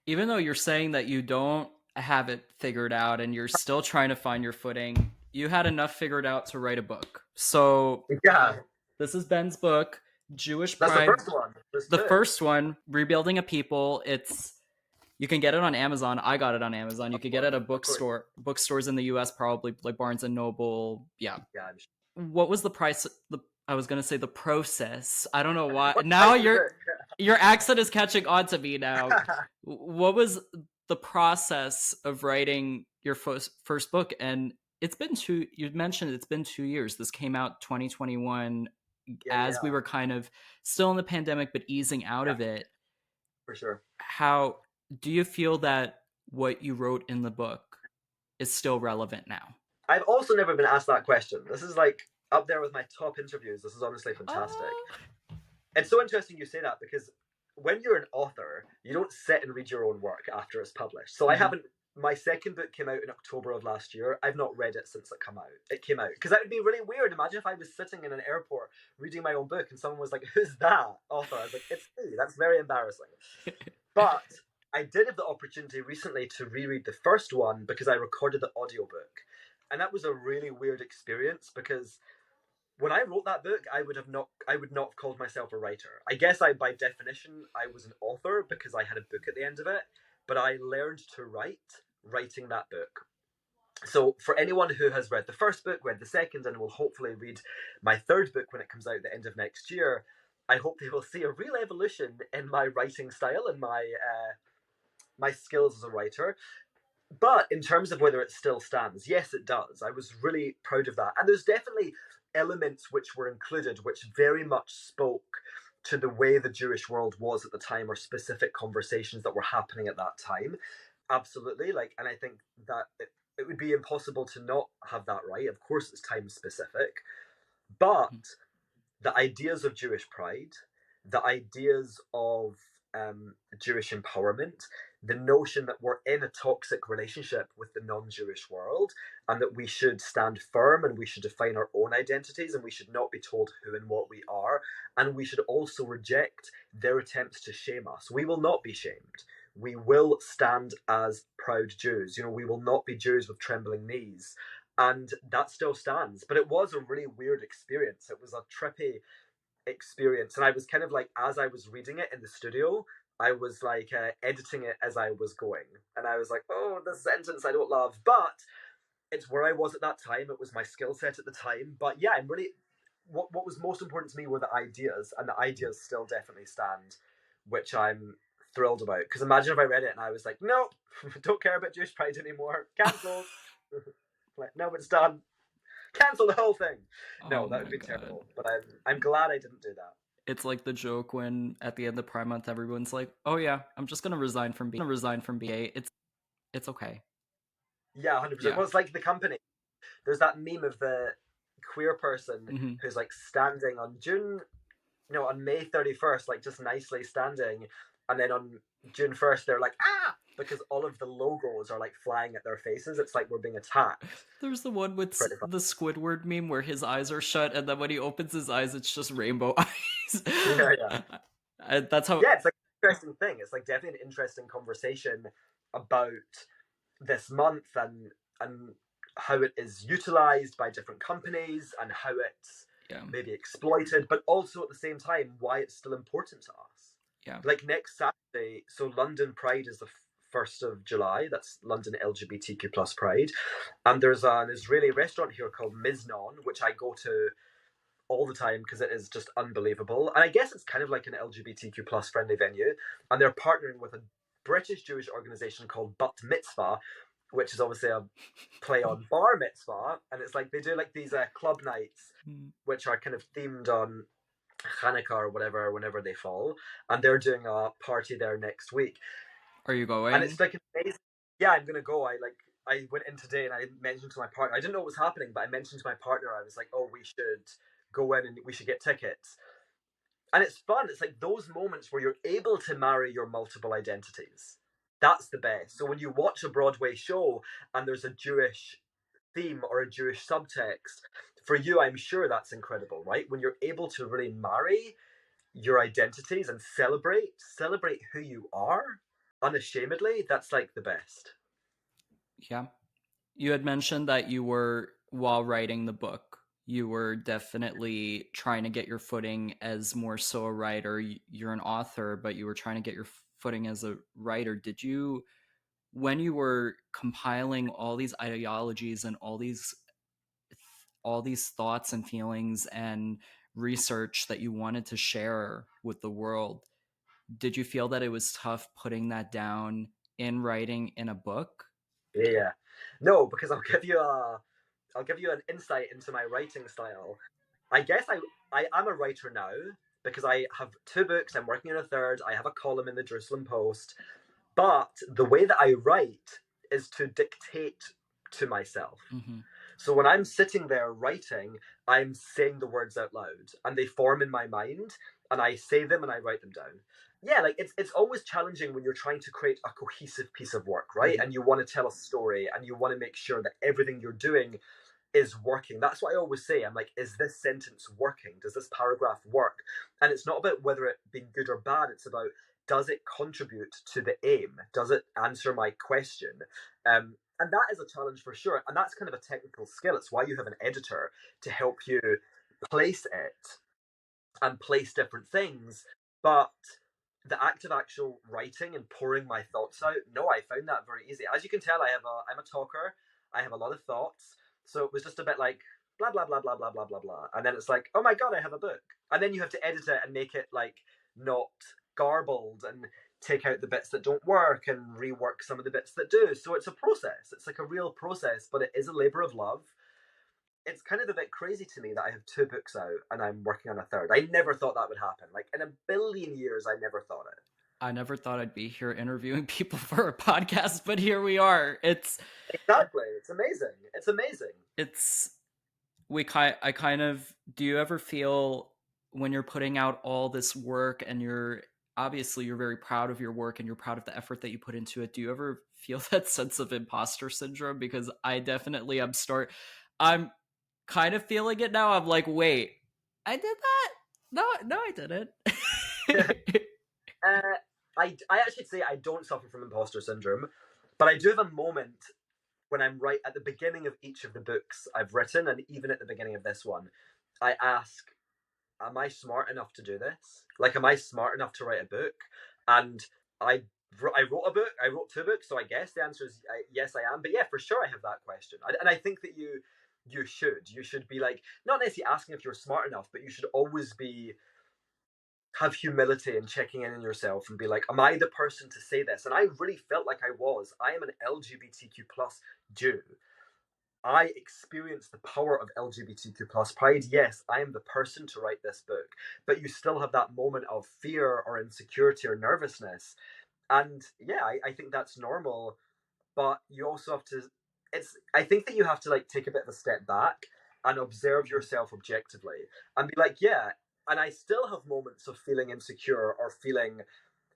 Even though you're saying that you don't have it figured out and you're still trying to find your footing, you had enough figured out to write a book. So Yeah, this is Ben's book, Jewish that's the Pride. first one. There's The two. first one, Rebuilding a People. You can get it on Amazon. I got it on Amazon. You Of could get course, it at a of course. bookstores in the US, probably like Barnes and Noble. Yeah. Yeah, I'm sure. What was the price? I was gonna say the process. I don't know why. What Now price is it? your accent is catching on to me now. What was the process of writing your first book? And it's been two. You mentioned it's been 2 years. This came out 2021, Yeah, as we yeah, were kind of still in the pandemic, but easing out yeah, of it. for sure. How do you feel that what you wrote in the book is still relevant now? I've also never been asked that question. This is like up there with my top interviews. This is honestly fantastic. Oh. It's so interesting you say that because when you're an author, you don't sit and read your own work after it's published. So I Mm-hmm. haven't. My second book came out in October of last year. I've not read it since it came out because that would be really weird. Imagine if I was sitting in an airport reading my own book and someone was like, "Who's that author?" I was like, "It's me." That's very embarrassing. But I did have the opportunity recently to reread the first one because I recorded the audiobook. And that was a really weird experience because when I wrote that book, I would not have called myself a writer. I guess by definition I was an author because I had a book at the end of it, but I learned to writing that book. So for anyone who has read the first book, read the second, and will hopefully read my third book when it comes out at the end of next year, I hope they will see a real evolution in my writing style and my skills as a writer. But in terms of whether it still stands, yes, it does. I was really proud of that. And there's definitely elements which were included which very much spoke to the way the Jewish world was at the time or specific conversations that were happening at that time. Absolutely. And I think that it would be impossible to not have that right. Of course, it's time specific. But the ideas of Jewish pride, the ideas of Jewish empowerment, the notion that we're in a toxic relationship with the non Jewish world and that we should stand firm and we should define our own identities and we should not be told who and what we are. And we should also reject their attempts to shame us. We will not be shamed. We will stand as proud Jews. We will not be Jews with trembling knees. And that still stands. But it was a really weird experience. It was a trippy experience. And I was kind of like, as I was reading it in the studio, I was like editing it as I was going. And I was like, oh, this sentence I don't love. But it's where I was at that time. It was my skill set at the time. But yeah, I'm really. What was most important to me were the ideas. And the ideas still definitely stand, which I'm thrilled about. Because imagine if I read it and I was like, no, don't care about Jewish pride anymore. Cancelled. Like, no, it's done. Cancel the whole thing. No, Oh that would my be god. terrible. But I'm glad I didn't do that. It's like the joke when at the end of Prime Month everyone's like, "Oh yeah, I'm just gonna resign from BA." It's okay. Yeah, 100%. Yeah. Well, it's like the company. There's that meme of the queer person Mm-hmm. who's like standing on on May 31st, like just nicely standing, and then on June 1st they're like because all of the logos are like flying at their faces. It's like we're being attacked. There's the one with Pretty fun. the Squidward meme where his eyes are shut, and then when he opens his eyes, it's just rainbow eyes. Yeah, yeah. That's how. Yeah, it's like an interesting thing. It's like definitely an interesting conversation about this month and how it is utilized by different companies and how it's Yeah. maybe exploited, but also at the same time why it's still important to us. Yeah. Like next Saturday, so London Pride is the 1st of July. That's London LGBTQ plus Pride. And there's an Israeli restaurant here called Miznon, which I go to all the time because it is just unbelievable. And I guess it's kind of like an LGBTQ plus friendly venue. And they're partnering with a British Jewish organization called Bat Mitzvah, which is obviously a play on bar mitzvah. And it's like they do like these club nights, which are kind of themed on Hanukkah or whatever, whenever they fall. And they're doing a party there next week. Are you going? And it's like amazing. Yeah, I'm gonna go. I went in today and I mentioned to my partner. I didn't know what was happening, but I mentioned to my partner. I was like, "Oh, we should go in and we should get tickets." And it's fun. It's like those moments where you're able to marry your multiple identities. That's the best. So when you watch a Broadway show and there's a Jewish theme or a Jewish subtext, for you, I'm sure that's incredible, right? When you're able to really marry your identities and celebrate who you are unashamedly, that's like the best. Yeah. You had mentioned that you were, while writing the book, you were definitely trying to get your footing as more so a writer. You're an author, but you were trying to get your footing as a writer. Did you, when you were compiling all these ideologies and all these thoughts and feelings and research that you wanted to share with the world, did you feel that it was tough putting that down in writing in a book? Yeah. No, because I'll give you an insight into my writing style. I guess I am a writer now because I have 2 books, I'm working on a third, I have a column in the Jerusalem Post, but the way that I write is to dictate to myself. Mm-hmm. So when I'm sitting there writing, I'm saying the words out loud and they form in my mind and I say them and I write them down. Yeah, like it's always challenging when you're trying to create a cohesive piece of work, right? Mm-hmm. And you want to tell a story and you want to make sure that everything you're doing is working. That's what I always say. I'm like, is this sentence working? Does this paragraph work? And it's not about whether it being good or bad. It's about, does it contribute to the aim? Does it answer my question? And that is a challenge for sure. And that's kind of a technical skill. It's why you have an editor to help you place it and place different things. But the act of actual writing and pouring my thoughts out, no, I found that very easy. As you can tell, I'm a talker. I have a lot of thoughts. So it was just a bit like blah blah blah blah blah blah blah blah. And then it's like, oh my god, I have a book. And then you have to edit it and make it like not garbled and take out the bits that don't work and rework some of the bits that do. So it's a process. It's like a real process, but it is a labor of love. It's kind of a bit crazy to me that I have 2 books out and I'm working on a third. I never thought that would happen. Like in a billion years, I never thought it. I never thought I'd be here interviewing people for a podcast, but here we are. Exactly. It's amazing. It's amazing. I kind of, do you ever feel when you're putting out all this work and you're very proud of your work and you're proud of the effort that you put into it, do you ever feel that sense of imposter syndrome? Because I definitely I'm kind of feeling it now. I'm like, wait, I did that? No, I didn't. I actually say I don't suffer from imposter syndrome, but I do have a moment when I'm right at the beginning of each of the books I've written, and even at the beginning of this one, I ask, am I smart enough to do this? Like, am I smart enough to write a book? And I wrote a book, I wrote 2 books, so I guess the answer is yes, I am. But yeah, for sure I have that question. And I think that you should be like, not necessarily asking if you're smart enough, but you should always have humility and checking in yourself and be like, am I the person to say this? And I really felt like I was. I am an LGBTQ plus Jew. I experience the power of LGBTQ plus pride. Yes, I am the person to write this book, but you still have that moment of fear or insecurity or nervousness. And yeah, I think that's normal, but you also have to, I think that you have to like take a bit of a step back and observe yourself objectively and be like, yeah, and I still have moments of feeling insecure or feeling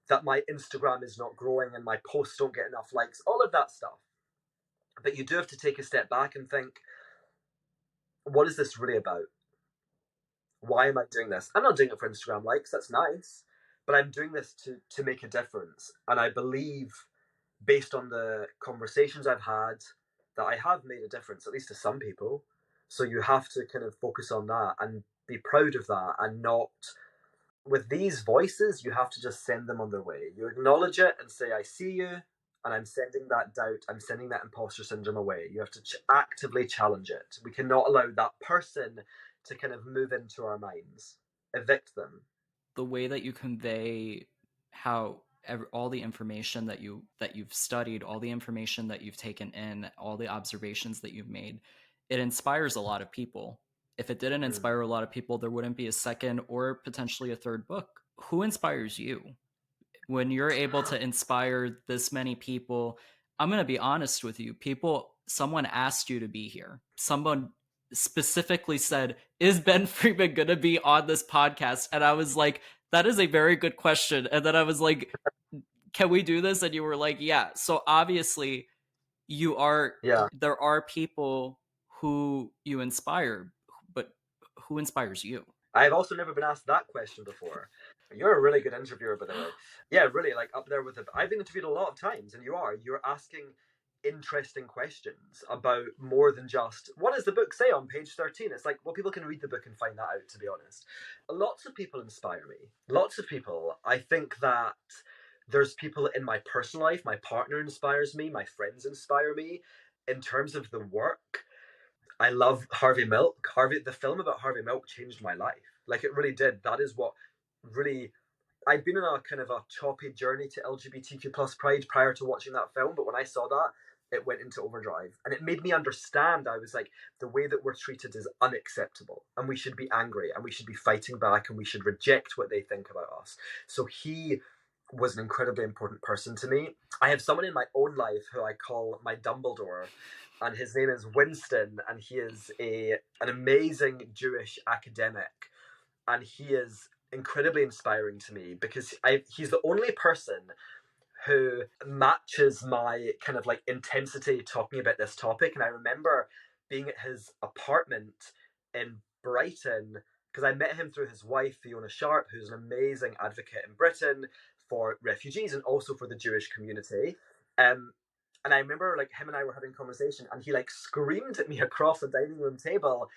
that my Instagram is not growing and my posts don't get enough likes, all of that stuff. But you do have to take a step back and think, what is this really about? Why am I doing this? I'm not doing it for Instagram likes, that's nice, but I'm doing this to make a difference. And I believe, based on the conversations I've had, that I have made a difference, at least to some people. So you have to kind of focus on that and be proud of that, and not, with these voices, you have to just send them on their way. You acknowledge it and say, I see you, and I'm sending that doubt, I'm sending that imposter syndrome away. You have to actively challenge it. We cannot allow that person to kind of move into our minds, evict them. The way that you convey how all the information that you've studied, all the information that you've taken in, all the observations that you've made, it inspires a lot of people. If it didn't Mm. inspire a lot of people, there wouldn't be a second or potentially a third book. Who inspires you? When you're able to inspire this many people, I'm going to be honest with you. Someone asked you to be here. Someone specifically said, "Is Ben Freeman going to be on this podcast?" And I was like, "That is a very good question." And then I was like, "Can we do this?" And you were like, "Yeah." So obviously, you are Yeah. there are people who you inspire, but who inspires you? I've also never been asked that question before. You're a really good interviewer, by the way. Yeah, really, like up there with the. I've been interviewed a lot of times, and you are. You're asking interesting questions about more than just what does the book say on page 13. It's like, well, people can read the book and find that out, to be honest. Lots of people inspire me. Lots of people. I think that there's people in my personal life. My partner inspires me. My friends inspire me. In terms of the work, I love Harvey Milk. The film about Harvey Milk changed my life. Like it really did. That is what really. I'd been on a kind of a choppy journey to LGBTQ plus pride prior to watching that film, but when I saw that, it went into overdrive, and it made me understand. I was like, the way that we're treated is unacceptable, and we should be angry, and we should be fighting back, and we should reject what they think about us. So he was an incredibly important person to me. I have someone in my own life who I call my Dumbledore, and his name is Winston, and he is an amazing Jewish academic, and he is incredibly inspiring to me because he's the only person who matches my kind of like intensity talking about this topic. And I remember being at his apartment in Brighton because I met him through his wife, Fiona Sharp, who's an amazing advocate in Britain for refugees and also for the Jewish community. Um, and I remember like him and I were having a conversation, and he like screamed at me across the dining room table,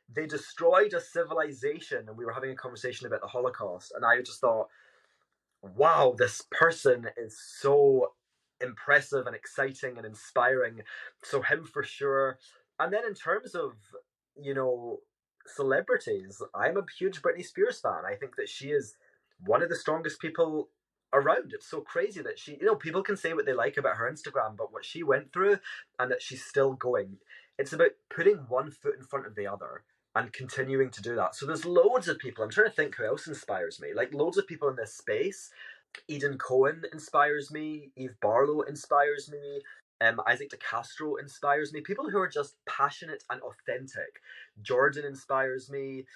"They destroyed a civilization," and we were having a conversation about the Holocaust, and I just thought, wow, this person is so impressive and exciting and inspiring. So him for sure. And then in terms of, you know, celebrities, I'm a huge Britney Spears fan. I think that she is one of the strongest people around. It's so crazy that people can say what they like about her Instagram, but what she went through and that she's still going. It's about putting one foot in front of the other and continuing to do that. So there's loads of people. I'm trying to think who else inspires me. Like loads of people in this space. Eden Cohen inspires me. Eve Barlow inspires me. Isaac DeCastro inspires me. People who are just passionate and authentic. Jordan inspires me.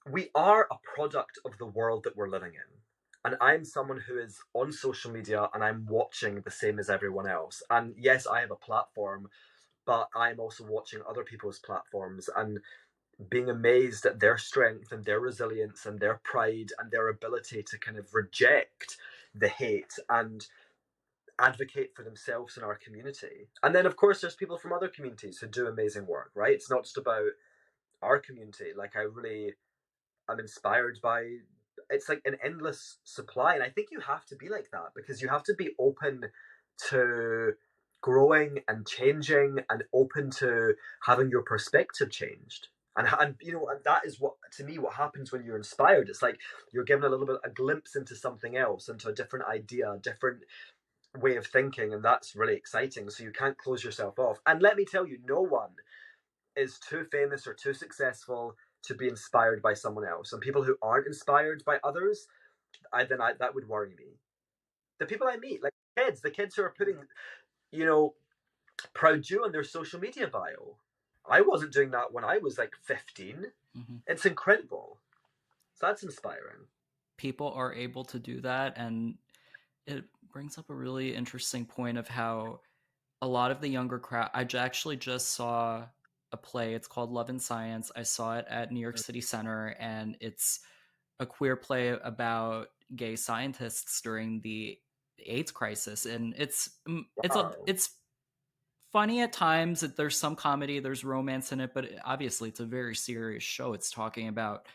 We are a product of the world that we're living in. And I'm someone who is on social media and I'm watching the same as everyone else. And yes, I have a platform, but I'm also watching other people's platforms and being amazed at their strength and their resilience and their pride and their ability to kind of reject the hate and advocate for themselves in our community. And then, of course, there's people from other communities who do amazing work, right? It's not just about our community. Like, I really am inspired by it's like an endless supply. And I think you have to be like that because you have to be open to growing and changing and open to having your perspective changed. And that is what to me what happens when you're inspired. It's like you're given a little bit a glimpse into something else, into a different idea, a different way of thinking, and that's really exciting. So you can't close yourself off. And let me tell you, no one is too famous or too successful to be inspired by someone else. And people who aren't inspired by others, that would worry me. The people I meet, like the kids who are putting, you know, proud Jew on their social media bio. I wasn't doing that when I was like 15. Mm-hmm. It's incredible. So that's inspiring. People are able to do that, and it brings up a really interesting point of how a lot of the younger crowd. Actually just saw a play. It's called Love and Science. I saw it at New York City Center, and it's a queer play about gay scientists during the AIDS crisis, and Wow. it's funny at times. There's some comedy, there's romance in it, but obviously it's a very serious show. It's talking about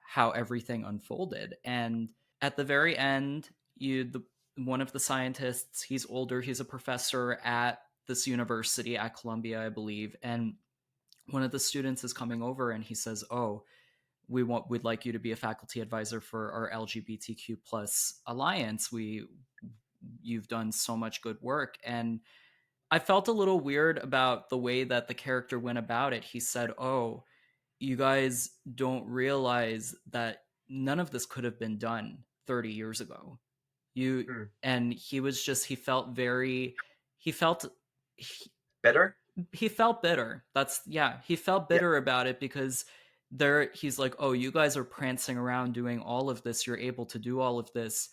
how everything unfolded, and at the very end, one of the scientists, he's older, he's a professor at this university at Columbia, I believe, and one of the students is coming over and he says, "Oh, we'd like you to be a faculty advisor for our LGBTQ plus alliance. You've done so much good work." And I felt a little weird about the way that the character went about it. He said, "Oh, you guys don't realize that none of this could have been done 30 years ago. You." Mm. And he was just, he felt very, he felt he, Bitter? he felt bitter. That's, yeah, he felt Yeah, bitter about it because there he's like, "Oh, you guys are prancing around doing all of this. You're able to do all of this.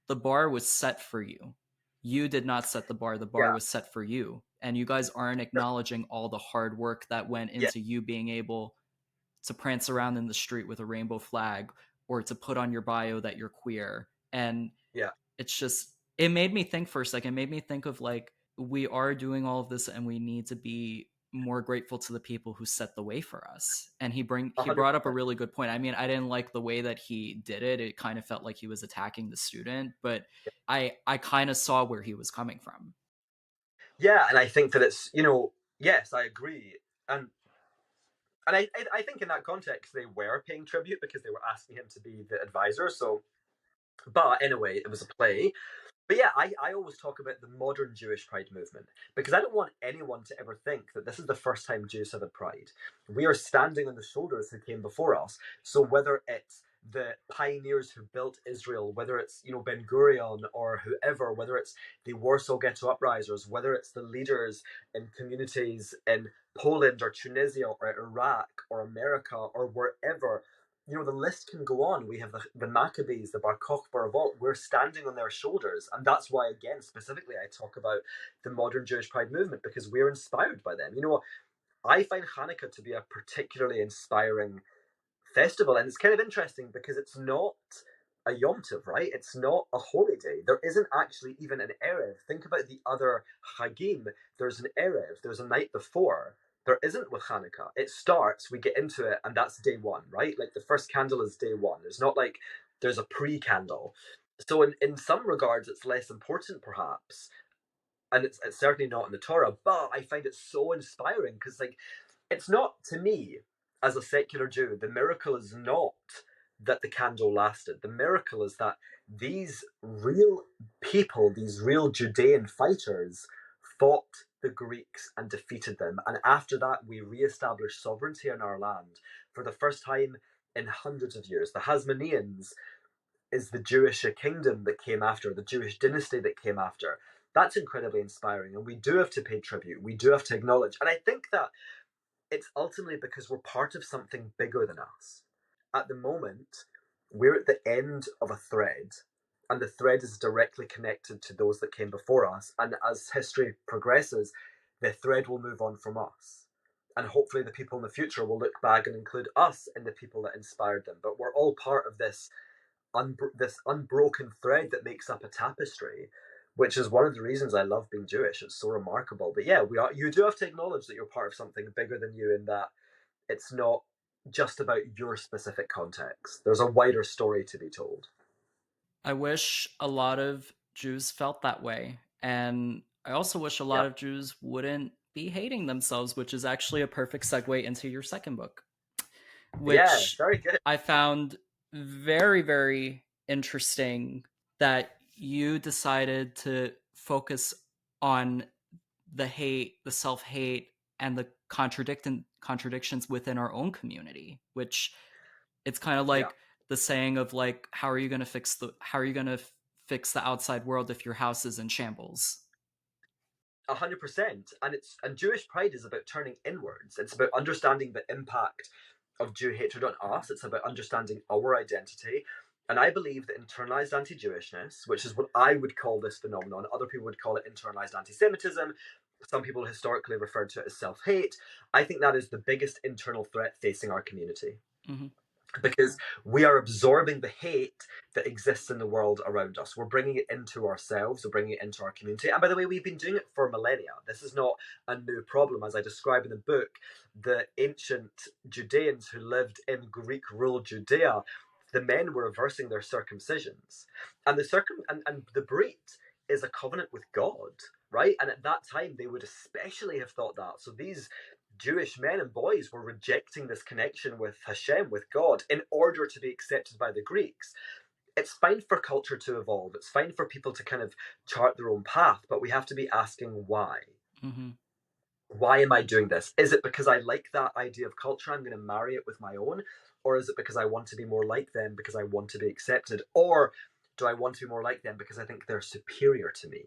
The bar was set for you. You did not set the bar. The bar yeah, was set for you. And you guys aren't acknowledging all the hard work that went yeah, into you being able to prance around in the street with a rainbow flag or to put on your bio that you're queer." And yeah. it's just, it made me think for a second. It made me think of like, we are doing all of this and we need to be more grateful to the people who set the way for us. And A he hundred brought up a percent. really good point. I mean, I didn't like the way that he did it. It kind of felt like he was attacking the student, but I kind of saw where he was coming from. Yeah, and I think that it's, yes, I agree. And I think in that context they were paying tribute because they were asking him to be the advisor. So, but anyway, it was a play. But yeah, I always talk about the modern Jewish pride movement because I don't want anyone to ever think that this is the first time Jews have had pride. We are standing on the shoulders who came before us. So whether it's the pioneers who built Israel, whether it's Ben Gurion or whoever, whether it's the Warsaw Ghetto uprisers, whether it's the leaders in communities in Poland or Tunisia or Iraq or America or wherever, the list can go on. We have the Maccabees, the Bar Kokhba revolt. We're standing on their shoulders. And that's why, again, specifically, I talk about the modern Jewish pride movement because we're inspired by them. I find Hanukkah to be a particularly inspiring festival. And it's kind of interesting because it's not a Yom Tov, right? It's not a holy day. There isn't actually even an Erev. Think about the other Chagim. There's an Erev, there's a night before. There isn't with Hanukkah. It starts, we get into it, and that's day one, right? Like the first candle is day one. There's not like there's a pre candle. So, in some regards, it's less important, perhaps. And it's certainly not in the Torah, but I find it so inspiring because, like, it's not to me as a secular Jew. The miracle is not that the candle lasted. The miracle is that these real people, these real Judean fighters, fought the Greeks and defeated them. And after that, we re-established sovereignty in our land for the first time in hundreds of years. The Hasmoneans is the Jewish kingdom that came after, the Jewish dynasty that came after. That's incredibly inspiring. And we do have to pay tribute. We do have to acknowledge. And I think that it's ultimately because we're part of something bigger than us. At the moment, we're at the end of a thread, and the thread is directly connected to those that came before us. And as history progresses, the thread will move on from us. And hopefully, the people in the future will look back and include us in the people that inspired them. But we're all part of this unbroken thread that makes up a tapestry, which is one of the reasons I love being Jewish. It's so remarkable. But yeah, we are. You do have to acknowledge that you're part of something bigger than you, in that it's not just about your specific context. There's a wider story to be told. I wish a lot of Jews felt that way. And I also wish a lot Yeah. of Jews wouldn't be hating themselves, which is actually a perfect segue into your second book, Yeah. which Very good. I found very, very interesting that you decided to focus on the hate, the self hate, and the contradictions within our own community, which it's kind of Yeah. like the saying of like, how are you going to fix the outside world if your house is in shambles? 100%. And Jewish pride is about turning inwards. It's about understanding the impact of Jew hatred on us. It's about understanding our identity. And I believe that internalized anti-Jewishness, which is what I would call this phenomenon, other people would call it internalized anti-Semitism. Some people historically referred to it as self-hate. I think that is the biggest internal threat facing our community, Mm-hmm. because we are absorbing the hate that exists in the world around us. We're bringing it into ourselves, we're bringing it into our community. And by the way, we've been doing it for millennia. This is not a new problem. As I describe in the book, the ancient Judeans who lived in Greek ruled Judea the men were reversing their circumcisions. And and the Brit is a covenant with God, right? And at that time, they would especially have thought that. So these Jewish men and boys were rejecting this connection with Hashem, with God, in order to be accepted by the Greeks. It's fine for culture to evolve. It's fine for people to kind of chart their own path, but we have to be asking why. Mm-hmm. Why am I doing this? Is it because I like that idea of culture? I'm going to marry it with my own? Or is it because I want to be more like them because I want to be accepted? Or do I want to be more like them because I think they're superior to me?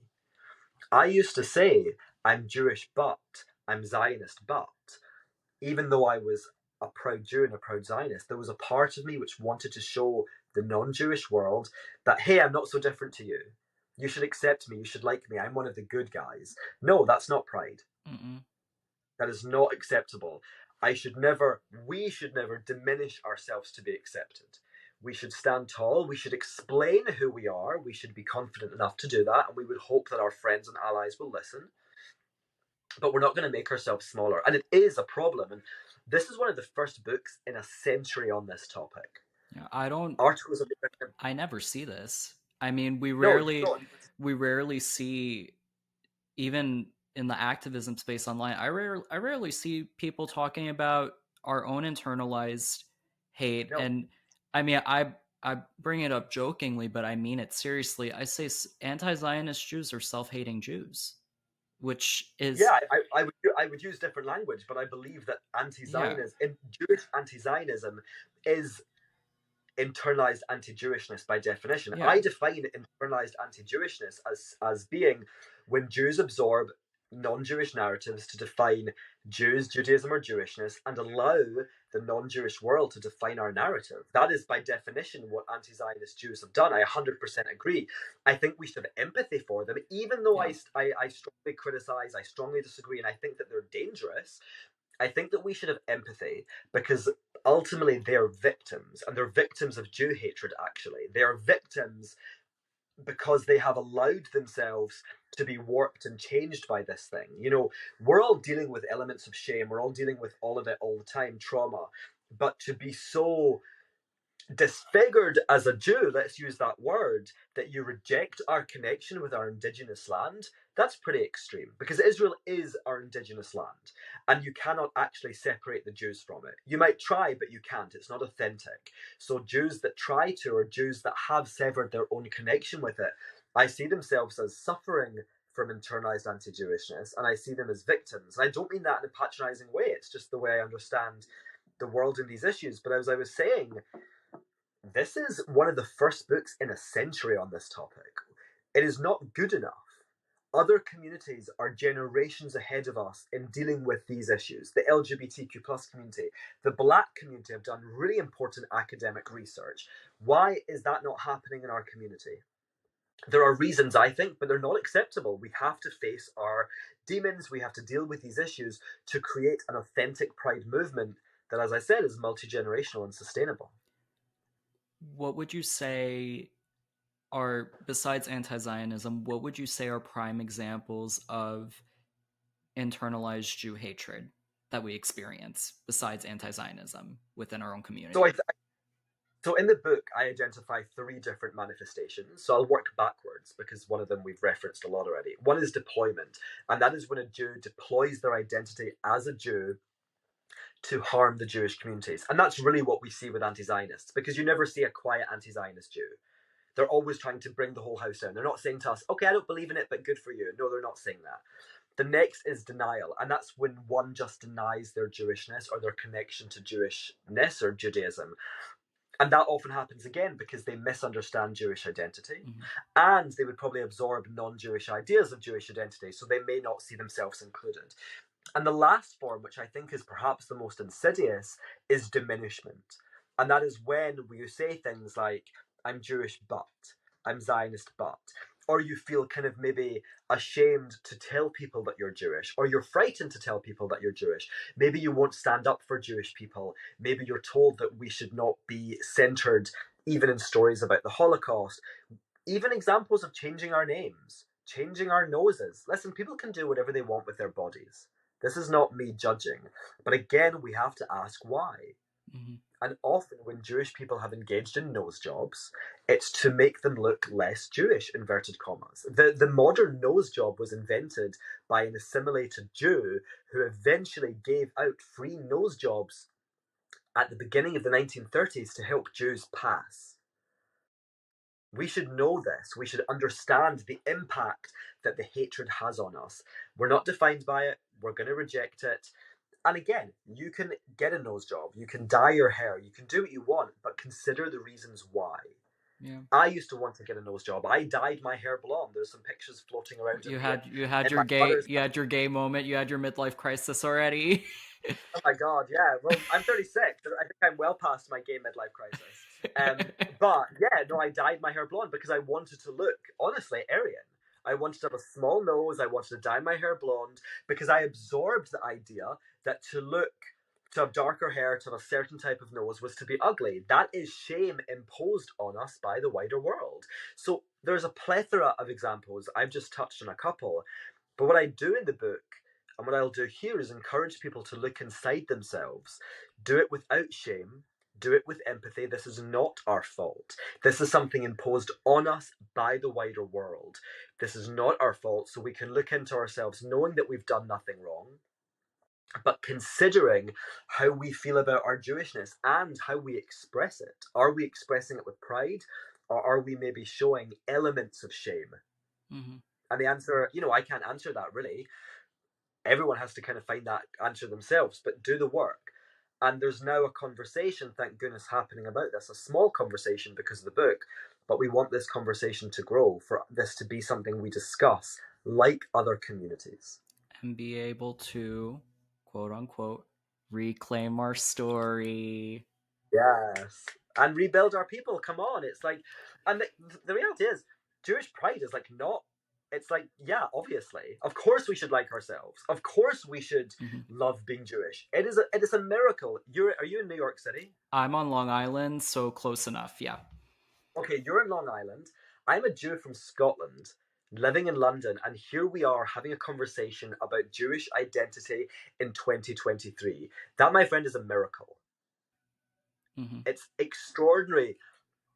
I used to say, I'm Jewish, but I'm Zionist, but even though I was a proud Jew and a proud Zionist, there was a part of me which wanted to show the non-Jewish world that, hey, I'm not so different to you. You should accept me. You should like me. I'm one of the good guys. No, that's not pride. Mm-mm. That is not acceptable. We should never diminish ourselves to be accepted. We should stand tall. We should explain who we are. We should be confident enough to do that. And we would hope that our friends and allies will listen. But we're not going to make ourselves smaller. And it is a problem. And this is one of the first books in a century on this topic. Yeah, I don't. Articles of I never see this. I mean, we no, you rarely, don't. we rarely see, even in the activism space online. I rarely see people talking about our own internalized hate. No. And I mean, I bring it up jokingly, but I mean it seriously. I say anti-Zionist Jews are self-hating Jews, which is, Yeah, I would use different language, but I believe that yeah, Jewish anti-Zionism is internalized anti-Jewishness by definition. yeah, I define internalized anti-Jewishness as being when Jews absorb non-Jewish narratives to define Jews, Judaism, or Jewishness, and allow the non-Jewish world to define our narrative. That is by definition what anti-Zionist Jews have done. I 100% agree. I think we should have empathy for them, even though yeah. I strongly criticize, I strongly disagree, and I think that they're dangerous. I think that we should have empathy because ultimately they're victims, and they're victims of Jew hatred, actually. They are victims because they have allowed themselves to be warped and changed by this thing. You know, we're all dealing with elements of shame, we're all dealing with all of it all the time, trauma. But to be so disfigured as a Jew, let's use that word, that you reject our connection with our indigenous land, that's pretty extreme because Israel is our indigenous land and you cannot actually separate the Jews from it. You might try, but you can't. It's not authentic. So Jews that try to, or Jews that have severed their own connection with it, I see themselves as suffering from internalized anti-Jewishness, and I see them as victims. And I don't mean that in a patronizing way. It's just the way I understand the world in these issues. But as I was saying, this is one of the first books in a century on this topic. It is not good enough. Other communities are generations ahead of us in dealing with these issues. The LGBTQ plus community, the Black community have done really important academic research. Why is that not happening in our community? There are reasons, I think, but they're not acceptable. We have to face our demons. We have to deal with these issues to create an authentic pride movement that, as I said, is multi-generational and sustainable. What would you say are, besides anti-Zionism, what would you say are prime examples of internalized Jew hatred that we experience besides anti-Zionism within our own So I, community? So in the book, I identify three different manifestations. So I'll work backwards because one of them we've referenced a lot already. One is deployment, and that is when a Jew deploys their identity as a Jew to harm the Jewish communities. And that's really what we see with anti-Zionists, because you never see a quiet anti-Zionist Jew. They're always trying to bring the whole house down. They're not saying to us, okay, I don't believe in it, but good for you. No, they're not saying that. The next is denial, and that's when one just denies their Jewishness or their connection to Jewishness or Judaism. And that often happens again because they misunderstand Jewish identity, Mm-hmm. and they would probably absorb non-Jewish ideas of Jewish identity, so they may not see themselves included. And the last form, which I think is perhaps the most insidious, is diminishment. And that is when you say things like, I'm Jewish, but I'm Zionist, but. Or you feel kind of maybe ashamed to tell people that you're Jewish, or you're frightened to tell people that you're Jewish. Maybe you won't stand up for Jewish people. Maybe you're told that we should not be centered even in stories about the Holocaust. Even examples of changing our names, changing our noses. Listen, people can do whatever they want with their bodies. This is not me judging. But again, we have to ask why. Mhm. And often, when Jewish people have engaged in nose jobs, it's to make them look less Jewish, inverted commas. The modern nose job was invented by an assimilated Jew who eventually gave out free nose jobs at the beginning of the 1930s to help Jews pass. We should know this. We should understand the impact that the hatred has on us. We're not defined by it. We're going to reject it. And again, you can get a nose job, you can dye your hair, you can do what you want, but consider the reasons why. Yeah. I used to want to get a nose job. I dyed my hair blonde. There's some pictures floating around of You me had you had in your my gay mother's. you had your gay moment. You had your midlife crisis already. Oh my god, yeah. Well, I'm 36. I think I'm well past my gay midlife crisis. But yeah, no, I dyed my hair blonde because I wanted to look, honestly, Aryan. I wanted to have a small nose. I wanted to dye my hair blonde because I absorbed the idea that to have darker hair, to have a certain type of nose was to be ugly. That is shame imposed on us by the wider world. So there's a plethora of examples. I've just touched on a couple. But what I do in the book and what I'll do here is encourage people to look inside themselves, do it without shame, do it with empathy. This is not our fault. This is something imposed on us by the wider world. This is not our fault, so we can look into ourselves knowing that we've done nothing wrong, but considering how we feel about our Jewishness and how we express it. Are we expressing it with pride, or are we maybe showing elements of shame? Hmm. And the answer, I can't answer that really. Everyone has to kind of find that answer themselves, but do the work. And there's now a conversation, thank goodness, happening about this, a small conversation because of the book, but we want this conversation to grow, for this to be something we discuss like other communities. And be able to, quote unquote, reclaim our story. Yes. And rebuild our people. Come on. It's like, and the reality is, Jewish pride is like not, it's like, yeah, obviously. Of course we should like ourselves. Of course we should Hmm. love being Jewish. It is a miracle. Are you in New York City? I'm on Long Island, so close enough. Yeah. Okay, you're in Long Island. I'm a Jew from Scotland living in London, and here we are having a conversation about Jewish identity in 2023. That, my friend, is a miracle. Hmm. It's extraordinary.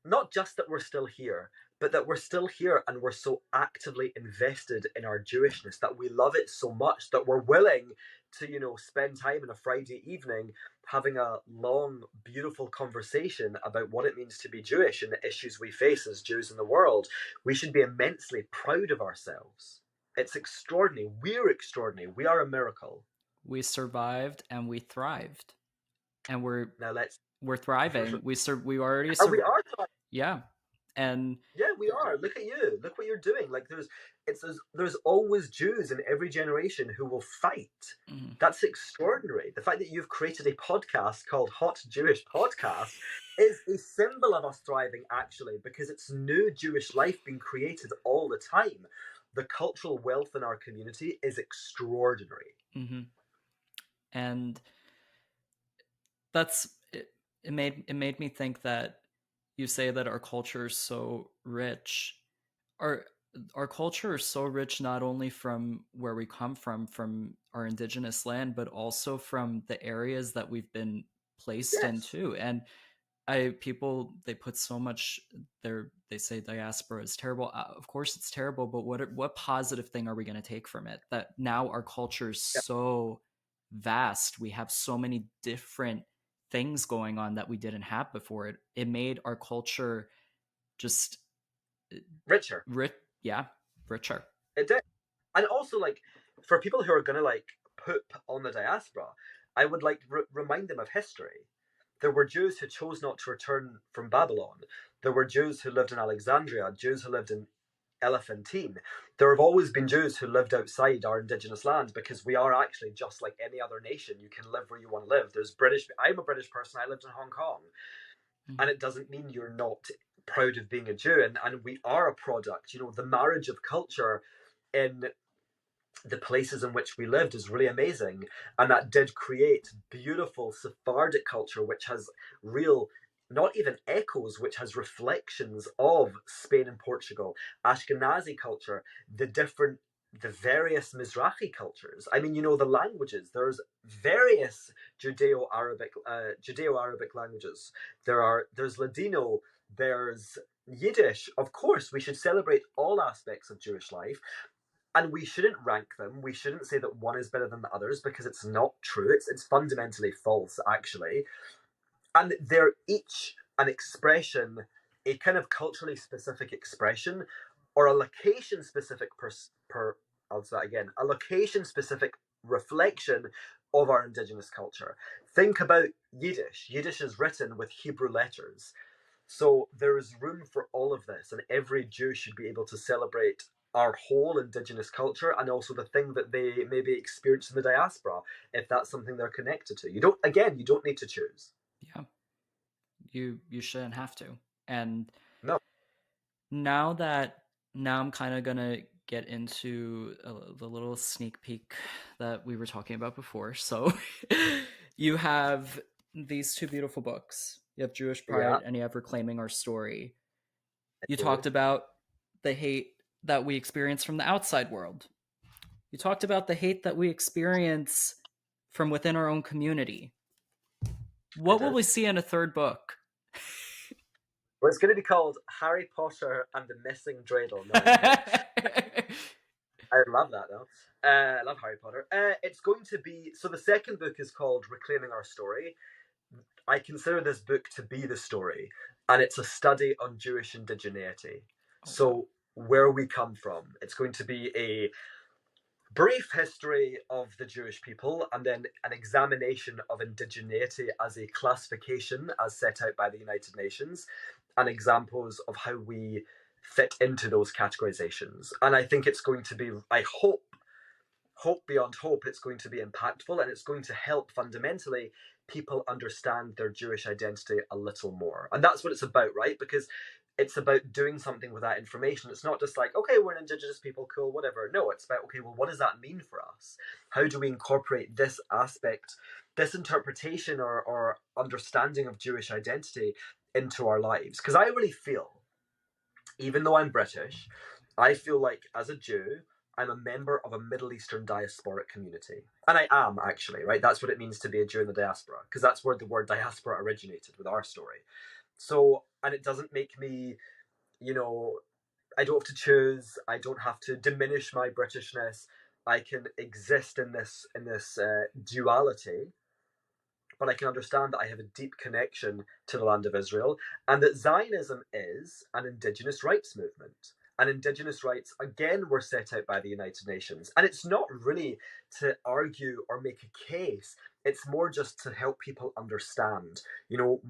Not just that we're still here, but that we're still here and we're so actively invested in our Jewishness, that we love it so much that we're willing to, spend time on a Friday evening having a long, beautiful conversation about what it means to be Jewish and the issues we face as Jews in the world. We should be immensely proud of ourselves. It's extraordinary. We're extraordinary. We are a miracle. We survived and we thrived, and Now let's. we're thriving. We already And we are. yeah, and Yeah, we are. Look at you. Look what you're doing. Like there's always Jews in every generation who will fight. mhm. That's extraordinary. The fact that you've created a podcast called Hot Jewish Podcast is a symbol of us thriving, actually, because it's new Jewish life being created all the time. The cultural wealth in our community is extraordinary. Hmm. And that's it, it made me think that you say that our culture is so rich. Our culture is so rich not only from where we come from our indigenous land, but also from the areas that we've been placed Yes. into. And I people they put so much there. They say diaspora is terrible. Of course, it's terrible. But what positive thing are we going to take from it? That now our culture is Yeah. so vast. We have so many different things going on that we didn't have before. It made our culture just Richer. rich. Yeah, richer. It did. And also, like, for people who are going to, like, poop on the diaspora, I would like to remind them of history. There were Jews who chose not to return from Babylon. There were Jews who lived in Alexandria, Jews who lived in Elephantine. There have always been Jews who lived outside our indigenous land, because we are actually just like any other nation. You can live where you want to live. There's British. I'm a British person. I lived in Hong Kong, Mhm. and it doesn't mean you're not proud of being a Jew. And we are a product. The marriage of culture in the places in which we lived is really amazing, and that did create beautiful Sephardic culture, which has real, not even echoes, which has reflections of Spain and Portugal. Ashkenazi culture, the different the various Mizrahi cultures. I mean, the languages. There's various Judeo-Arabic languages. There's Ladino. There's Yiddish. Of course, we should celebrate all aspects of Jewish life, and we shouldn't rank them. We shouldn't say that one is better than the others because it's not true. It's fundamentally false, actually. And they're each an expression, a kind of culturally specific expression, or a location specific I'll say that again, a location specific reflection of our indigenous culture. Think about Yiddish. Yiddish is written with Hebrew letters. So there is room for all of this, and every Jew should be able to celebrate our whole indigenous culture and also the thing that they maybe experience in the diaspora, if that's something they're connected to. You don't need to choose. Yeah, you shouldn't have to. And No. now that now I'm kind of gonna get into the little sneak peek that we were talking about before. So you have these two beautiful books. You have Jewish Yeah, Pride and you have Reclaiming Our Story. I You do. talked about the hate that we experience from the outside world. You talked about the hate that we experience from within our own community. I What will did. we see in a third book? Well, it's going to be called Harry Potter and the Missing Dreidel. No, I'm kidding. I love that though. I love Harry Potter. It's going to be so. The second book is called Reclaiming Our Story. I consider this book to be the story, and it's a study on Jewish indigeneity. Oh, wow. So where we come from. It's going to be a brief history of the Jewish people, and then an examination of indigeneity as a classification as set out by the United Nations, and examples of how we fit into those categorizations. And I think it's going to be, I hope beyond hope, it's going to be impactful, and it's going to help fundamentally people understand their Jewish identity a little more. And that's what it's about, right? Because it's about doing something with that information. It's not just like, okay, we're an indigenous people, cool, whatever. No, it's about, okay, well, what does that mean for us? How do we incorporate this aspect, this interpretation or understanding of Jewish identity into our lives? Because I really feel, even though I'm British, I feel like as a Jew, I'm a member of a Middle Eastern diasporic community. And I am actually, right? That's what it means to be a Jew in the diaspora, because that's where the word diaspora originated with our story. So, and it doesn't make me, you know, I don't have to choose. I don't have to diminish my Britishness. I can exist in this duality, but I can understand that I have a deep connection to the land of Israel, and that Zionism is an indigenous rights movement. And indigenous rights, again, were set out by the United Nations. And it's not really to argue or make a case, it's more just to help people understand,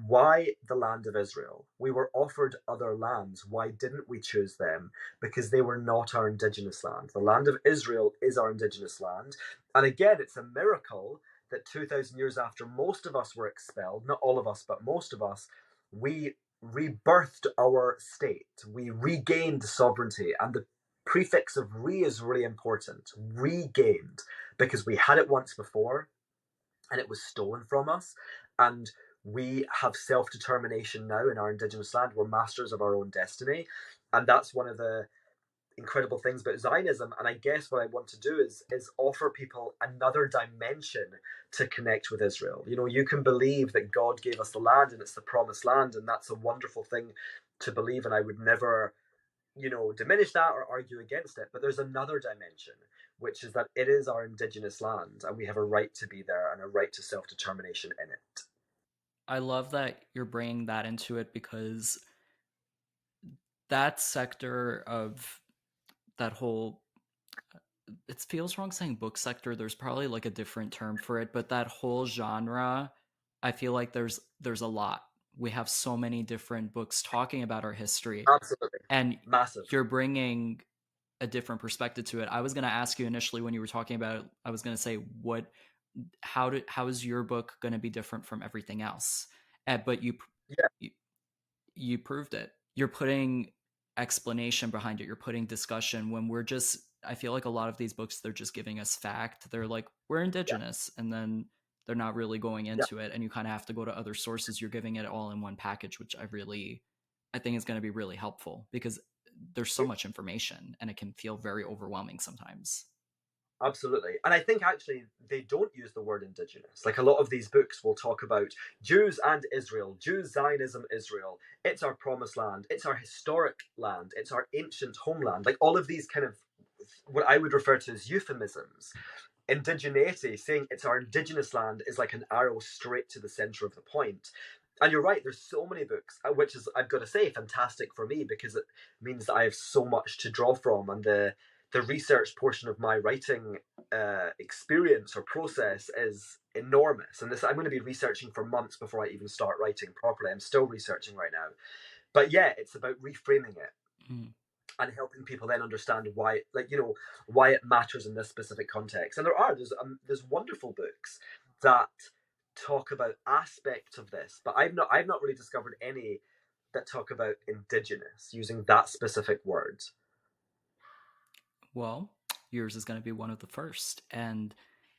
why the land of Israel? We were offered other lands. Why didn't we choose them? Because they were not our indigenous land. The land of Israel is our indigenous land. And again, it's a miracle that 2,000 years after most of us were expelled, not all of us, but most of us, we rebirthed our state. We regained sovereignty. And the prefix of re is really important. Regained, because we had it once before and it was stolen from us. And we have self determination now in our indigenous land. We're masters of our own destiny. And that's one of the incredible things about Zionism. And I guess what I want to do is offer people another dimension to connect with Israel. You can believe that God gave us the land and it's the promised land, and that's a wonderful thing to believe, and I would never diminish that or argue against it. But there's another dimension, which is that it is our indigenous land and we have a right to be there and a right to self-determination in it. I love that you're bringing that into it, because that sector of that whole, it feels wrong saying book sector, there's probably like a different term for it, but that whole genre, I feel like there's a lot. We have so many different books talking about our history, Absolutely. and Massive. you're bringing a different perspective to it. I was going to ask you initially when you were talking about it, I was going to say how is your book going to be different from everything else? But Yeah. you you proved it. You're putting explanation behind it. You're putting discussion, when we're just, I feel like a lot of these books, they're just giving us fact. They're like, we're Yeah. indigenous, and then they're not really going Yeah. into it, and you kind of have to go to other sources. You're giving it all in one package, which I think is going to be really helpful, because there's so much information and it can feel very overwhelming sometimes. Absolutely. And I think actually they don't use the word indigenous. Like a lot of these books will talk about Jews and Israel, Jews, Zionism, Israel. It's our promised land. It's our historic land. It's our ancient homeland. Like all of these kind of what I would refer to as euphemisms. Indigeneity, saying it's our indigenous land, is like an arrow straight to the center of the point. And you're right, there's so many books, which is, I've got to say, fantastic for me because it means that I have so much to draw from. And the research portion of my writing experience or process is enormous. And this, I'm going to be researching for months before I even start writing properly. I'm still researching right now. But yeah, it's about reframing it Mm. and helping people then understand why, like, why it matters in this specific context. And there's wonderful books that talk about aspects of this, but I've not really discovered any that talk about indigenous using that specific word. Well, yours is going to be one of the first, and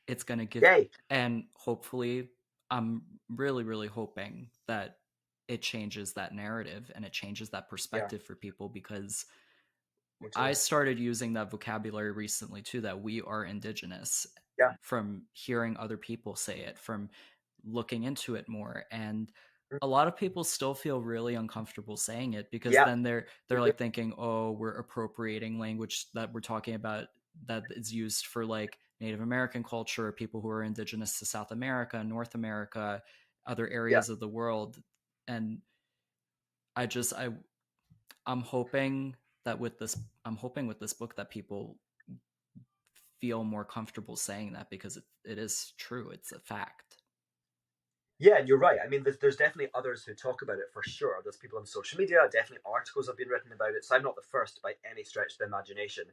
it's going to give, Yay! and hopefully, I'm really, really hoping that it changes that narrative and it changes that Yeah, perspective for people because me I too. started using that vocabulary recently too, that we are indigenous, Yeah. from hearing other people say it, from looking into it more. And Mm, a lot of people still feel really uncomfortable saying it because yeah. then Me they're too. like thinking, "Oh, we're appropriating language that we're talking about that is used for like Native American culture, people who are indigenous to South America, North America, other Yeah. areas of the world." And I just I'm hoping that with this I'm hoping with this book that people feel more comfortable saying that because it is true. It's a fact. Yeah, and you're right. I mean, there's definitely others who talk about it for sure. There's people on social media, definitely articles have been written about it. So I'm not the first by any stretch of the imagination,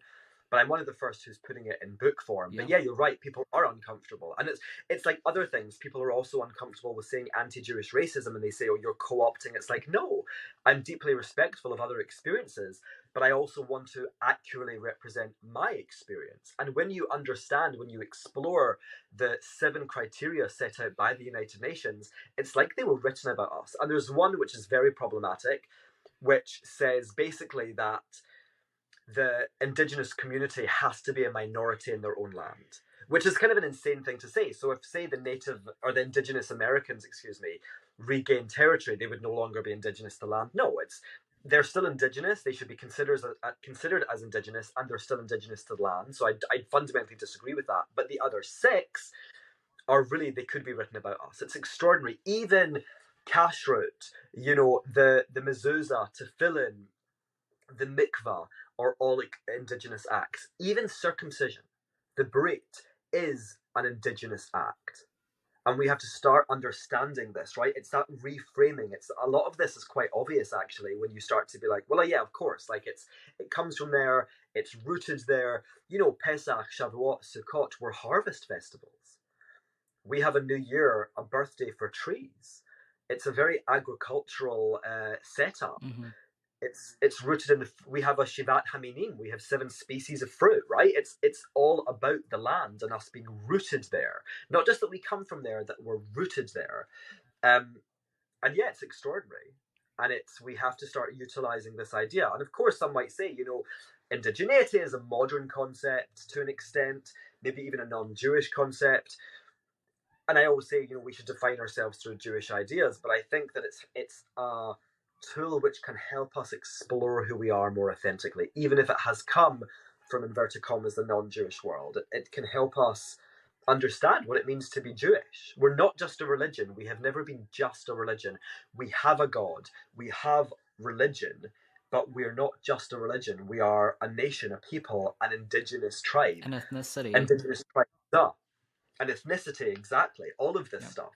but I'm one of the first who's putting it in book form. But Yeah. yeah, you're right. People are uncomfortable, and it's like other things. People are also uncomfortable with saying anti-Jewish racism, and they say, "Oh, you're co-opting." It's like, no, I'm deeply respectful of other experiences, but I also want to accurately represent my experience. And when you understand, when you explore the 7 criteria set out by the United Nations, it's like they were written about us. And there's one which is very problematic, which says basically that the indigenous community has to be a minority in their own land, which is kind of an insane thing to say. So if, say, the native or the indigenous Americans, excuse me, regain territory, they would no longer be indigenous to the land. No, it's they're still indigenous. They should be considered as indigenous, and they're still indigenous to the land. So I fundamentally disagree with that. But the other 6 are really, they could be written about us. It's extraordinary. Even kashrut, the mezuzah, tefillin, the mikvah are all indigenous acts. Even circumcision, the brit, is an indigenous act. And we have to start understanding this, right? It's that reframing. It's a lot of this is quite obvious actually when you start to be like, well, yeah, of course, like it comes from there, it's rooted there. Pesach, Shavuot, Sukkot were harvest festivals. We have a new year, a birthday for trees. It's a very agricultural setup. Hmm. It's rooted in we have a Shivat Haminim. We have 7 species of fruit, right? It's all about the land and us being rooted there. Not just that we come from there, that we're rooted there. Um, and yeah, it's extraordinary. And we have to start utilizing this idea. And of course, some might say, indigeneity is a modern concept to an extent, maybe even a non-Jewish concept. And I always say, we should define ourselves through Jewish ideas, but I think that it's a tool which can help us explore who we are more authentically, even if it has come from inverted commas the non-Jewish world. It can help us understand what it means to be Jewish. We're not just a religion. We have never been just a religion. We have a God. We have religion, but we're not just a religion. We are a nation, a people, an indigenous tribe. And ethnicity. Indigenous tribe. Duh, and ethnicity, exactly, all of this Yeah. stuff.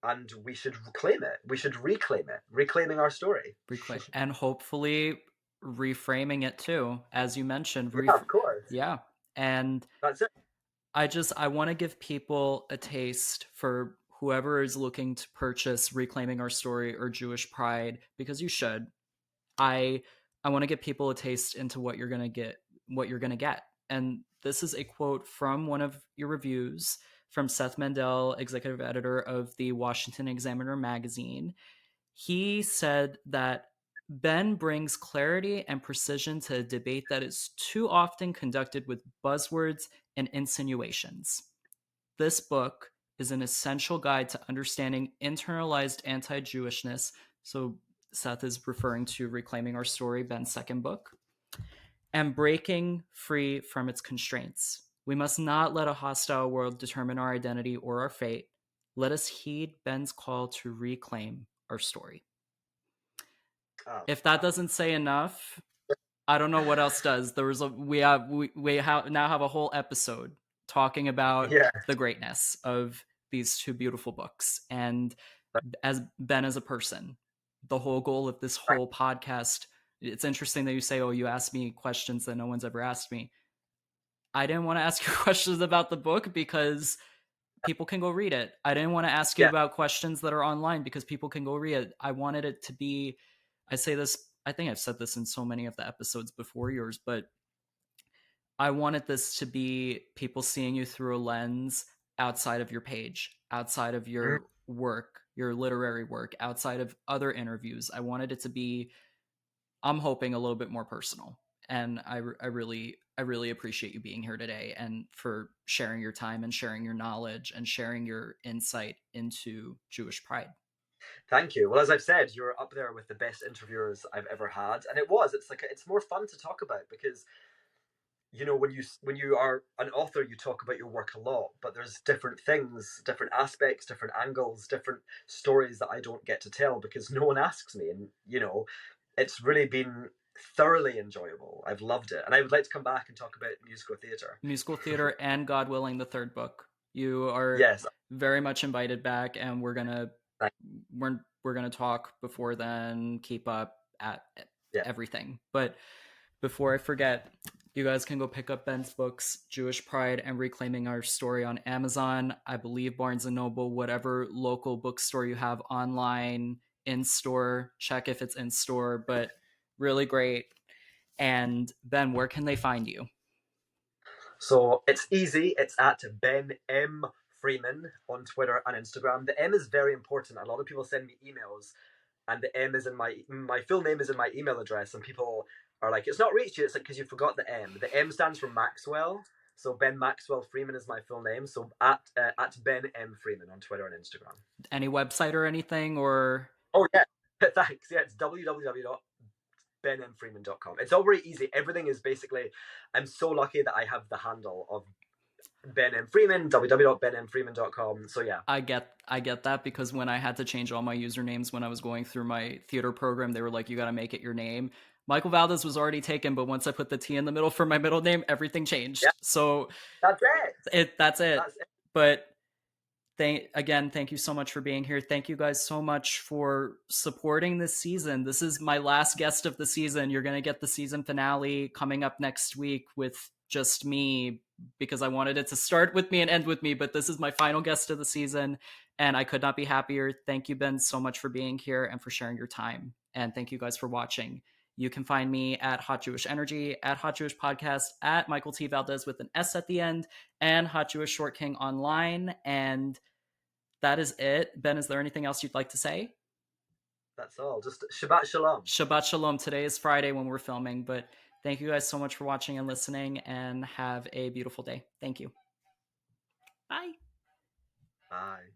And we should claim it. We should reclaim it, reclaiming our story. Reclaim and hopefully reframing it too, as you mentioned. Yeah, of course. Yeah. And That's it. I want to give people a taste for whoever is looking to purchase Reclaiming Our Story or Jewish Pride, because you should. I I want to give people a taste into what you're gonna get. And this is a quote from one of your reviews from Seth Mandel, executive editor of the Washington Examiner magazine. He said that Ben brings clarity and precision to a debate that is too often conducted with buzzwords and insinuations. This book is an essential guide to understanding internalized anti Jewishness. So, Seth is referring to Reclaiming Our Story, Ben's second book, and breaking free from its constraints. We must not let a hostile world determine our identity or our fate. Let us heed Ben's call to reclaim our story. Oh, If that doesn't say enough, I don't know what else does. There was a now have a whole episode talking about yeah. the greatness of these two beautiful books, and as Ben as a person. The whole goal of this whole podcast. It's interesting that you say, "Oh, you asked me questions that no one's ever asked me." I didn't want to ask you questions about the book because people can go read it. I didn't want to ask you Yeah. about questions that are online because people can go read it. I wanted it to be, I say this, I think I've said this in so many of the episodes before yours, but I wanted this to be people seeing you through a lens outside of your page, outside of Mm. your work, your literary work, outside of other interviews. I wanted it to be, I'm hoping, a little bit more personal. And I really appreciate you being here today and for sharing your time and sharing your knowledge and sharing your insight into Jewish pride. Thank you. Well, as I've said, you're up there with the best interviewers I've ever had, and it was. It's like it's more fun to talk about because when you are an author, you talk about your work a lot, but there's different things, different aspects, different angles, different stories that I don't get to tell because no one asks me, and it's really been thoroughly enjoyable. I've loved it, and I would like to come back and talk about musical theatre. Musical theater and God willing the third book. You are Yes. very much invited back, and we're gonna talk before then. Keep up at Yeah. everything. But before I forget, you guys can go pick up Ben's books, Jewish Pride and Reclaiming Our Story, on Amazon. I believe Barnes and Noble, whatever local bookstore you have online, in store. Check if it's in store. But really great. And Ben, where can they find you? So it's easy. It's at Ben M. Freeman on Twitter and Instagram. The M is very important. A lot of people send me emails, and the M is in my full name is in my email address, and people are like, "It's not reached you." It's like because you forgot the M. The M stands for Maxwell. So Ben Maxwell Freeman is my full name. So at Ben M Freeman on Twitter and Instagram. Any website or anything? Or Oh yeah, thanks. Yeah, it's www.benmfreeman.com. It's all very easy. Everything is basically. I'm so lucky that I have the handle of Ben M Freeman, www.benmfreeman.com. So yeah. I get that because when I had to change all my usernames when I was going through my theater program, they were like, "You got to make it your name." Michael Valdes was already taken, but once I put the T in the middle for my middle name, everything Yeah, changed. So that's it. that's it. That's it. But thank you so much for being here. Thank you guys so much for supporting this season. This is my last guest of the season. You're going to get the season finale coming up next week with just me because I wanted it to start with me and end with me, but this is my final guest of the season and I could not be happier. Thank you, Ben, so much for being here and for sharing your time. And thank you guys for watching. You can find me at Hot Jewish Energy, at Hot Jewish Podcast, at Michael T. Valdes with an S at the end, and Hot Jewish Short King online. And that is it. Ben, is there anything else you'd like to say? That's all. Just Shabbat Shalom. Shabbat Shalom. Today is Friday when we're filming, but thank you guys so much for watching and listening, and have a beautiful day. Thank you. Bye. Bye.